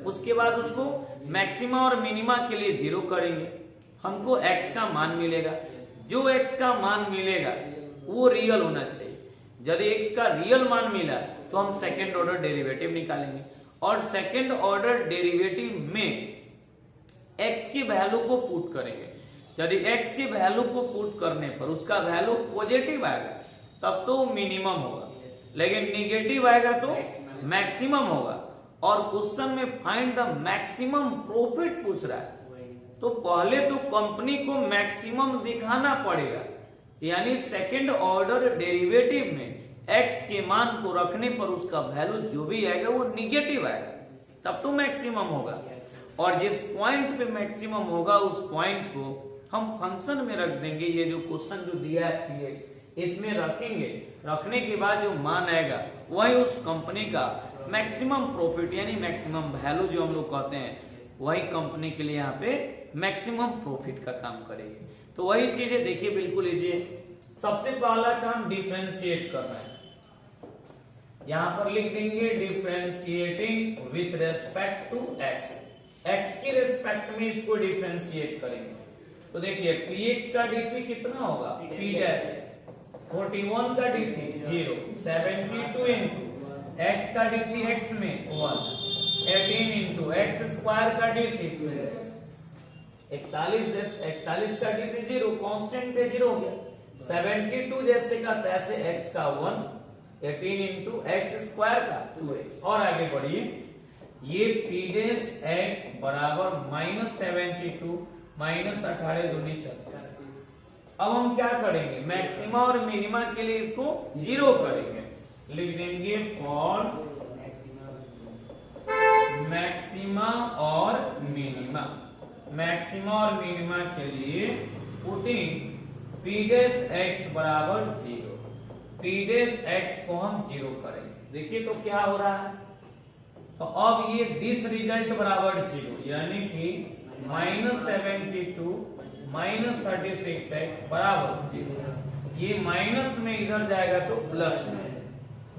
उसके बाद उसको मैक्सिमा और मिनिमा के लिए 0 करेंगे। हमको x का मान मिलेगा। जो x का मान मिलेगा वो रियल होना चाहिए। यदि x का रियल मान मिला तो हम सेकेंड ऑर्डर डेरिवेटिव निकालेंगे। और सेकेंड ऑर्डर डेरिवेटिव में x की वैल्यू को पुट करेंगे। यदि x की वैल्यू को पुट करने पर उसका वैल्यू पॉजिटिव आएगा तब तो मिनिमम होगा, लेकिन निगेटिव आएगा तो मैक्सिमम होगा। और क्वेश्चन में फाइंड द मैक्सिमम प्रॉफिट पूछ रहा है, तो पहले तो कंपनी को मैक्सिमम दिखाना पड़ेगा, यानी सेकेंड ऑर्डर डेरिवेटिव में x के मान को रखने पर उसका वैल्यू जो भी आएगा वो निगेटिव आएगा, तब तो मैक्सिमम होगा। और जिस पॉइंट पे मैक्सिमम होगा उस पॉइंट को हम फंक्शन में रख देंगे। ये जो क्वेश्चन जो दिया है px, इसमें रखेंगे, रखने के बाद जो मान आएगा वही उस कंपनी का मैक्सिमम प्रॉफिट यानी मैक्सिमम वैल्यू जो हम लोग कहते हैं, वही कंपनी के लिए यहाँ पे मैक्सिमम प्रॉफिट का काम करेगी। तो वही चीजें देखिए बिल्कुल इजी। सबसे पहला काम डिफरेंशिएट करना है। यहाँ पर लिख देंगे differentiating with respect to x, x की रेस्पेक्ट में इसको डिफरेंशिएट करेंगे। तो देखिए px का डीसी कितना होगा, p डैश 41 का डीसी 0, 72 इंटू x का डीसी x में 1, 18 इंटू x स्क्वायर का डीसी 41 का डीसी 0, कांस्टेंट है 0 हो गया। 72 जैसे का तैसे x का 1, 18 इंटू एक्स स्क्वायर का 2x। और आगे बढ़िए, ये p डैश x बराबर -72 -18 दूनी 36। अब हम क्या करेंगे, मैक्सिमा और मिनिमा के लिए इसको 0 करेंगे। लिख देंगे फॉर मैक्सिमा और मिनिमा, मैक्सिमा और मिनिमा के लिए पुटिंग p डैश x बराबर 0, p डैश x को हम 0 करेंगे। देखिए तो क्या हो रहा है, तो अब ये दिस रिजल्ट बराबर 0, यानी कि -72 -36x बराबर 0। ये माइनस में इधर जाएगा तो प्लस में,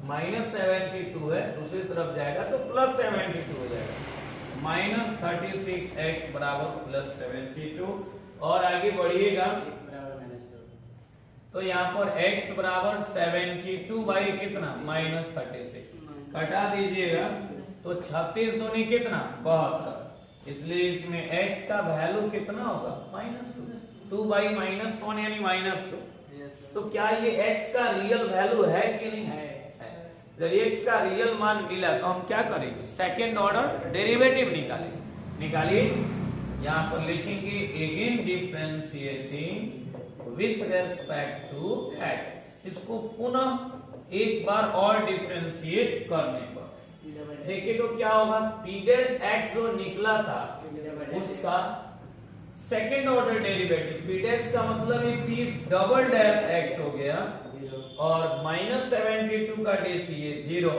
-72 है दूसरी तरफ जाएगा तो +72 हो जाएगा। -36x बराबर +72। और आगे बढ़िएगा तो यहाँ पर x बराबर 72 बाई कितना -36, घटा दीजिएगा तो 36 दूनी कितना 72, इसलिए इसमें x का वैल्यू कितना होगा -2, 2 बाई -1 यानी -2। तो क्या ये x का रियल वैल्यू है कि नहीं है? जब x का रियल मान मिला तो हम क्या करेंगे, सेकेंड ऑर्डर डेरिवेटिव निकालिए। यहाँ पर लिखेंगे again differentiating with respect to x, इसको पुनः एक बार और डिफरेंशिएट करने पर देखिए तो क्या होगा, p डैश x जो निकला था उसका second order derivative, p dash का मतलब ये p डबल डैश x हो गया और -72 का डीसी ये 0,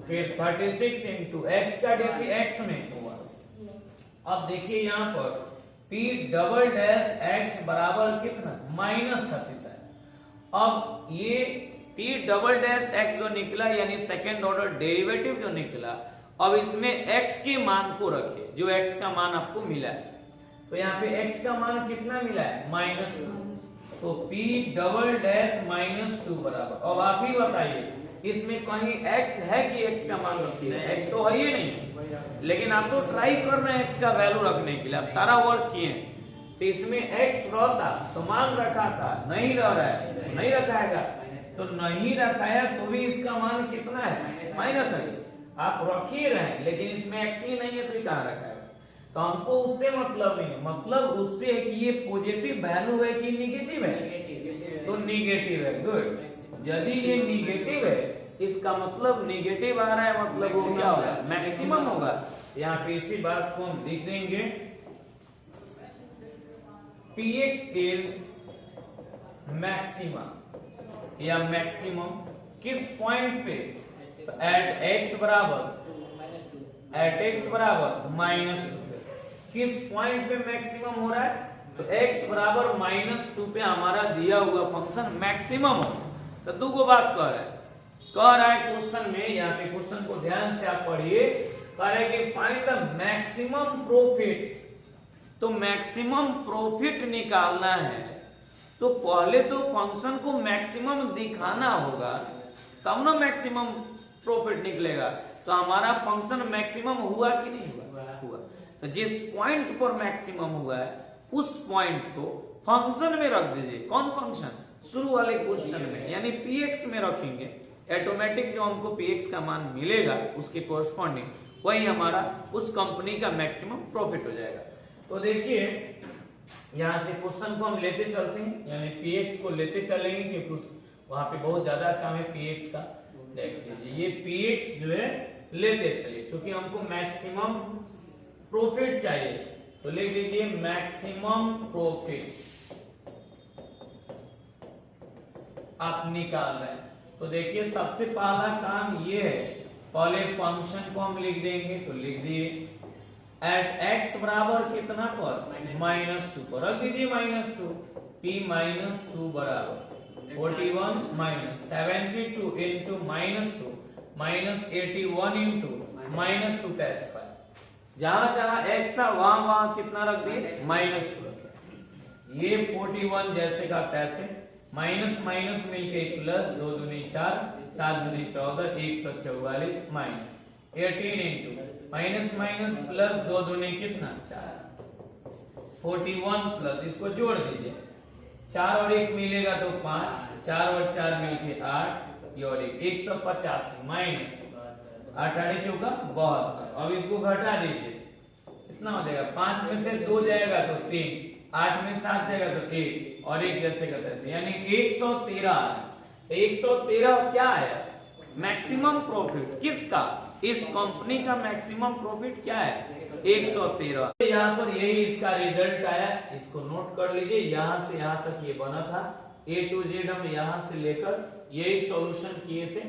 फिर 36 इंटू x का डीसी x में हुआ। अब देखिए यहाँ पर p डबल डैश x बराबर कितना -37। अब ये p डबल डैश x जो निकला यानी सेकेंड ऑर्डर डेरिवेटिव जो निकला, अब इसमें x के मान को रखिए, जो x का मान आपको मिला है। तो यहाँ पे x का मान कितना मिला है -2, तो p डबल डैश -2 बराबर। अब आप ही बताइए इसमें कहीं x है कि x का मान रखिए, x तो है ही नहीं, लेकिन आप तो ट्राई कर रहे हैं x का वैल्यू रखने के लिए, आप सारा वर्क किए, तो इसमें x रहता तो मान रखा था, नहीं रह रहा है तो नहीं रखाएगा, तो नहीं रखाया तो भी इसका मान कितना है -x। आप रख ही रहे हैं लेकिन इसमें x ही नहीं है तो कहाँ रखाएगा। तो हमको उससे मतलब नहीं है, मतलब उससे है कि ये पॉजिटिव वैल्यू है कि निगेटिव है, तो निगेटिव है। गुड, यदि ये निगेटिव है इसका मतलब निगेटिव आ रहा है, मतलब वो क्या होगा मैक्सिमम होगा। यहाँ पे इसी बात को हम लिख देंगे, px इज मैक्सिमा या मैक्सिमम किस पॉइंट पे, तो एट x बराबर -2, किस पॉइंट पे मैक्सिमम हो रहा है, तो x बराबर -2 पे हमारा दिया हुआ फंक्शन मैक्सिमम हो। तो दो गो बात कह रहा है क्वेश्चन में, यहाँ पे क्वेश्चन को ध्यान से आप पढ़िए, कह रहा है कि फाइंड द मैक्सिमम प्रॉफिट। तो मैक्सिमम प्रॉफिट निकालना है तो पहले तो फंक्शन को मैक्सिमम दिखाना होगा, तब ना मैक्सिमम प्रॉफिट निकलेगा। तो हमारा फंक्शन मैक्सिमम हुआ कि नहीं हुआ। तो जिस पॉइंट पर मैक्सिमम हुआ है उस पॉइंट को फंक्शन में रख दीजिए। कौन फंक्शन? शुरू वाले क्वेश्चन में, यानी px में रखेंगे। ऑटोमेटिक जो हमको px का मान मिलेगा उसके कोरस्पॉन्डिंग वही हमारा उस कंपनी का मैक्सिमम प्रॉफिट हो जाएगा। तो देखिए यहाँ से क्वेश्चन को हम लेते चलते हैं, यानी px को लेते चलेंगे क्योंकि वहां पे बहुत ज्यादा काम है px का। देख लीजिए ये px जो है लेते चलिए, क्योंकि हमको मैक्सिमम प्रॉफिट चाहिए। तो लिख लीजिए मैक्सिमम प्रॉफिट आप निकाल रहे हैं। तो देखिए सबसे पहला काम ये है, पहले फंक्शन को हम लिख देंगे। तो लिख दिए एट x बराबर कितना पर -2 पर रख दीजिए -2, p -2 बराबर 41 -72 इंटू -2 -81 इंटू -2 का स्क्वायर। जहां जहां x था वहां वहां कितना रख दिए -2 रखे। ये 41 जैसे का तैसे, माइनस माइनस मिलके प्लस, 2 दूनी 4, 7 दूनी 14, 144 minus 18 into minus minus plus 2 दूनी कितना 4, 41 प्लस इसको जोड़ दीजिए, 4 और 1 मिलेगा तो 5, 4 और 4 मिलके 8, ये और 150 माइनस 8 8 चौका 72। अब इसको घटा दीजिए, कितना हो जाएगा? 5 में से 2 जाएगा तो 3, 8 में 7 जाएगा तो 1 और 1 जैसे का तैसे, यानी 113। तो 113 क्या है? मैक्सिमम प्रॉफिट किसका? इस कंपनी का मैक्सिमम प्रॉफिट क्या है? 113। यहाँ पर यही इसका रिजल्ट आया, इसको नोट कर लीजिए। यहाँ से यहाँ तक ये बना था, A to Z हम यहाँ से लेकर यही सॉल्यूशन किए थे।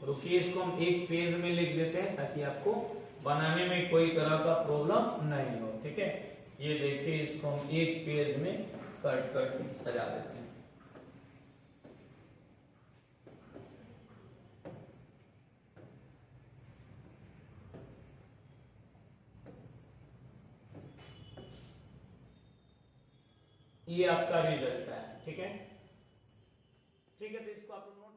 रुकिए इसको हम एक पेज में लिख देते हैं ताकि आपको बनाने में कोई तरह का प्रॉब्लम नहीं हो। ठीक है, ये देखिए इसको हम एक पेज में कट करके सजा देते हैं। ये आपका रिजल्ट है। ठीक है, तो इसको आप नोट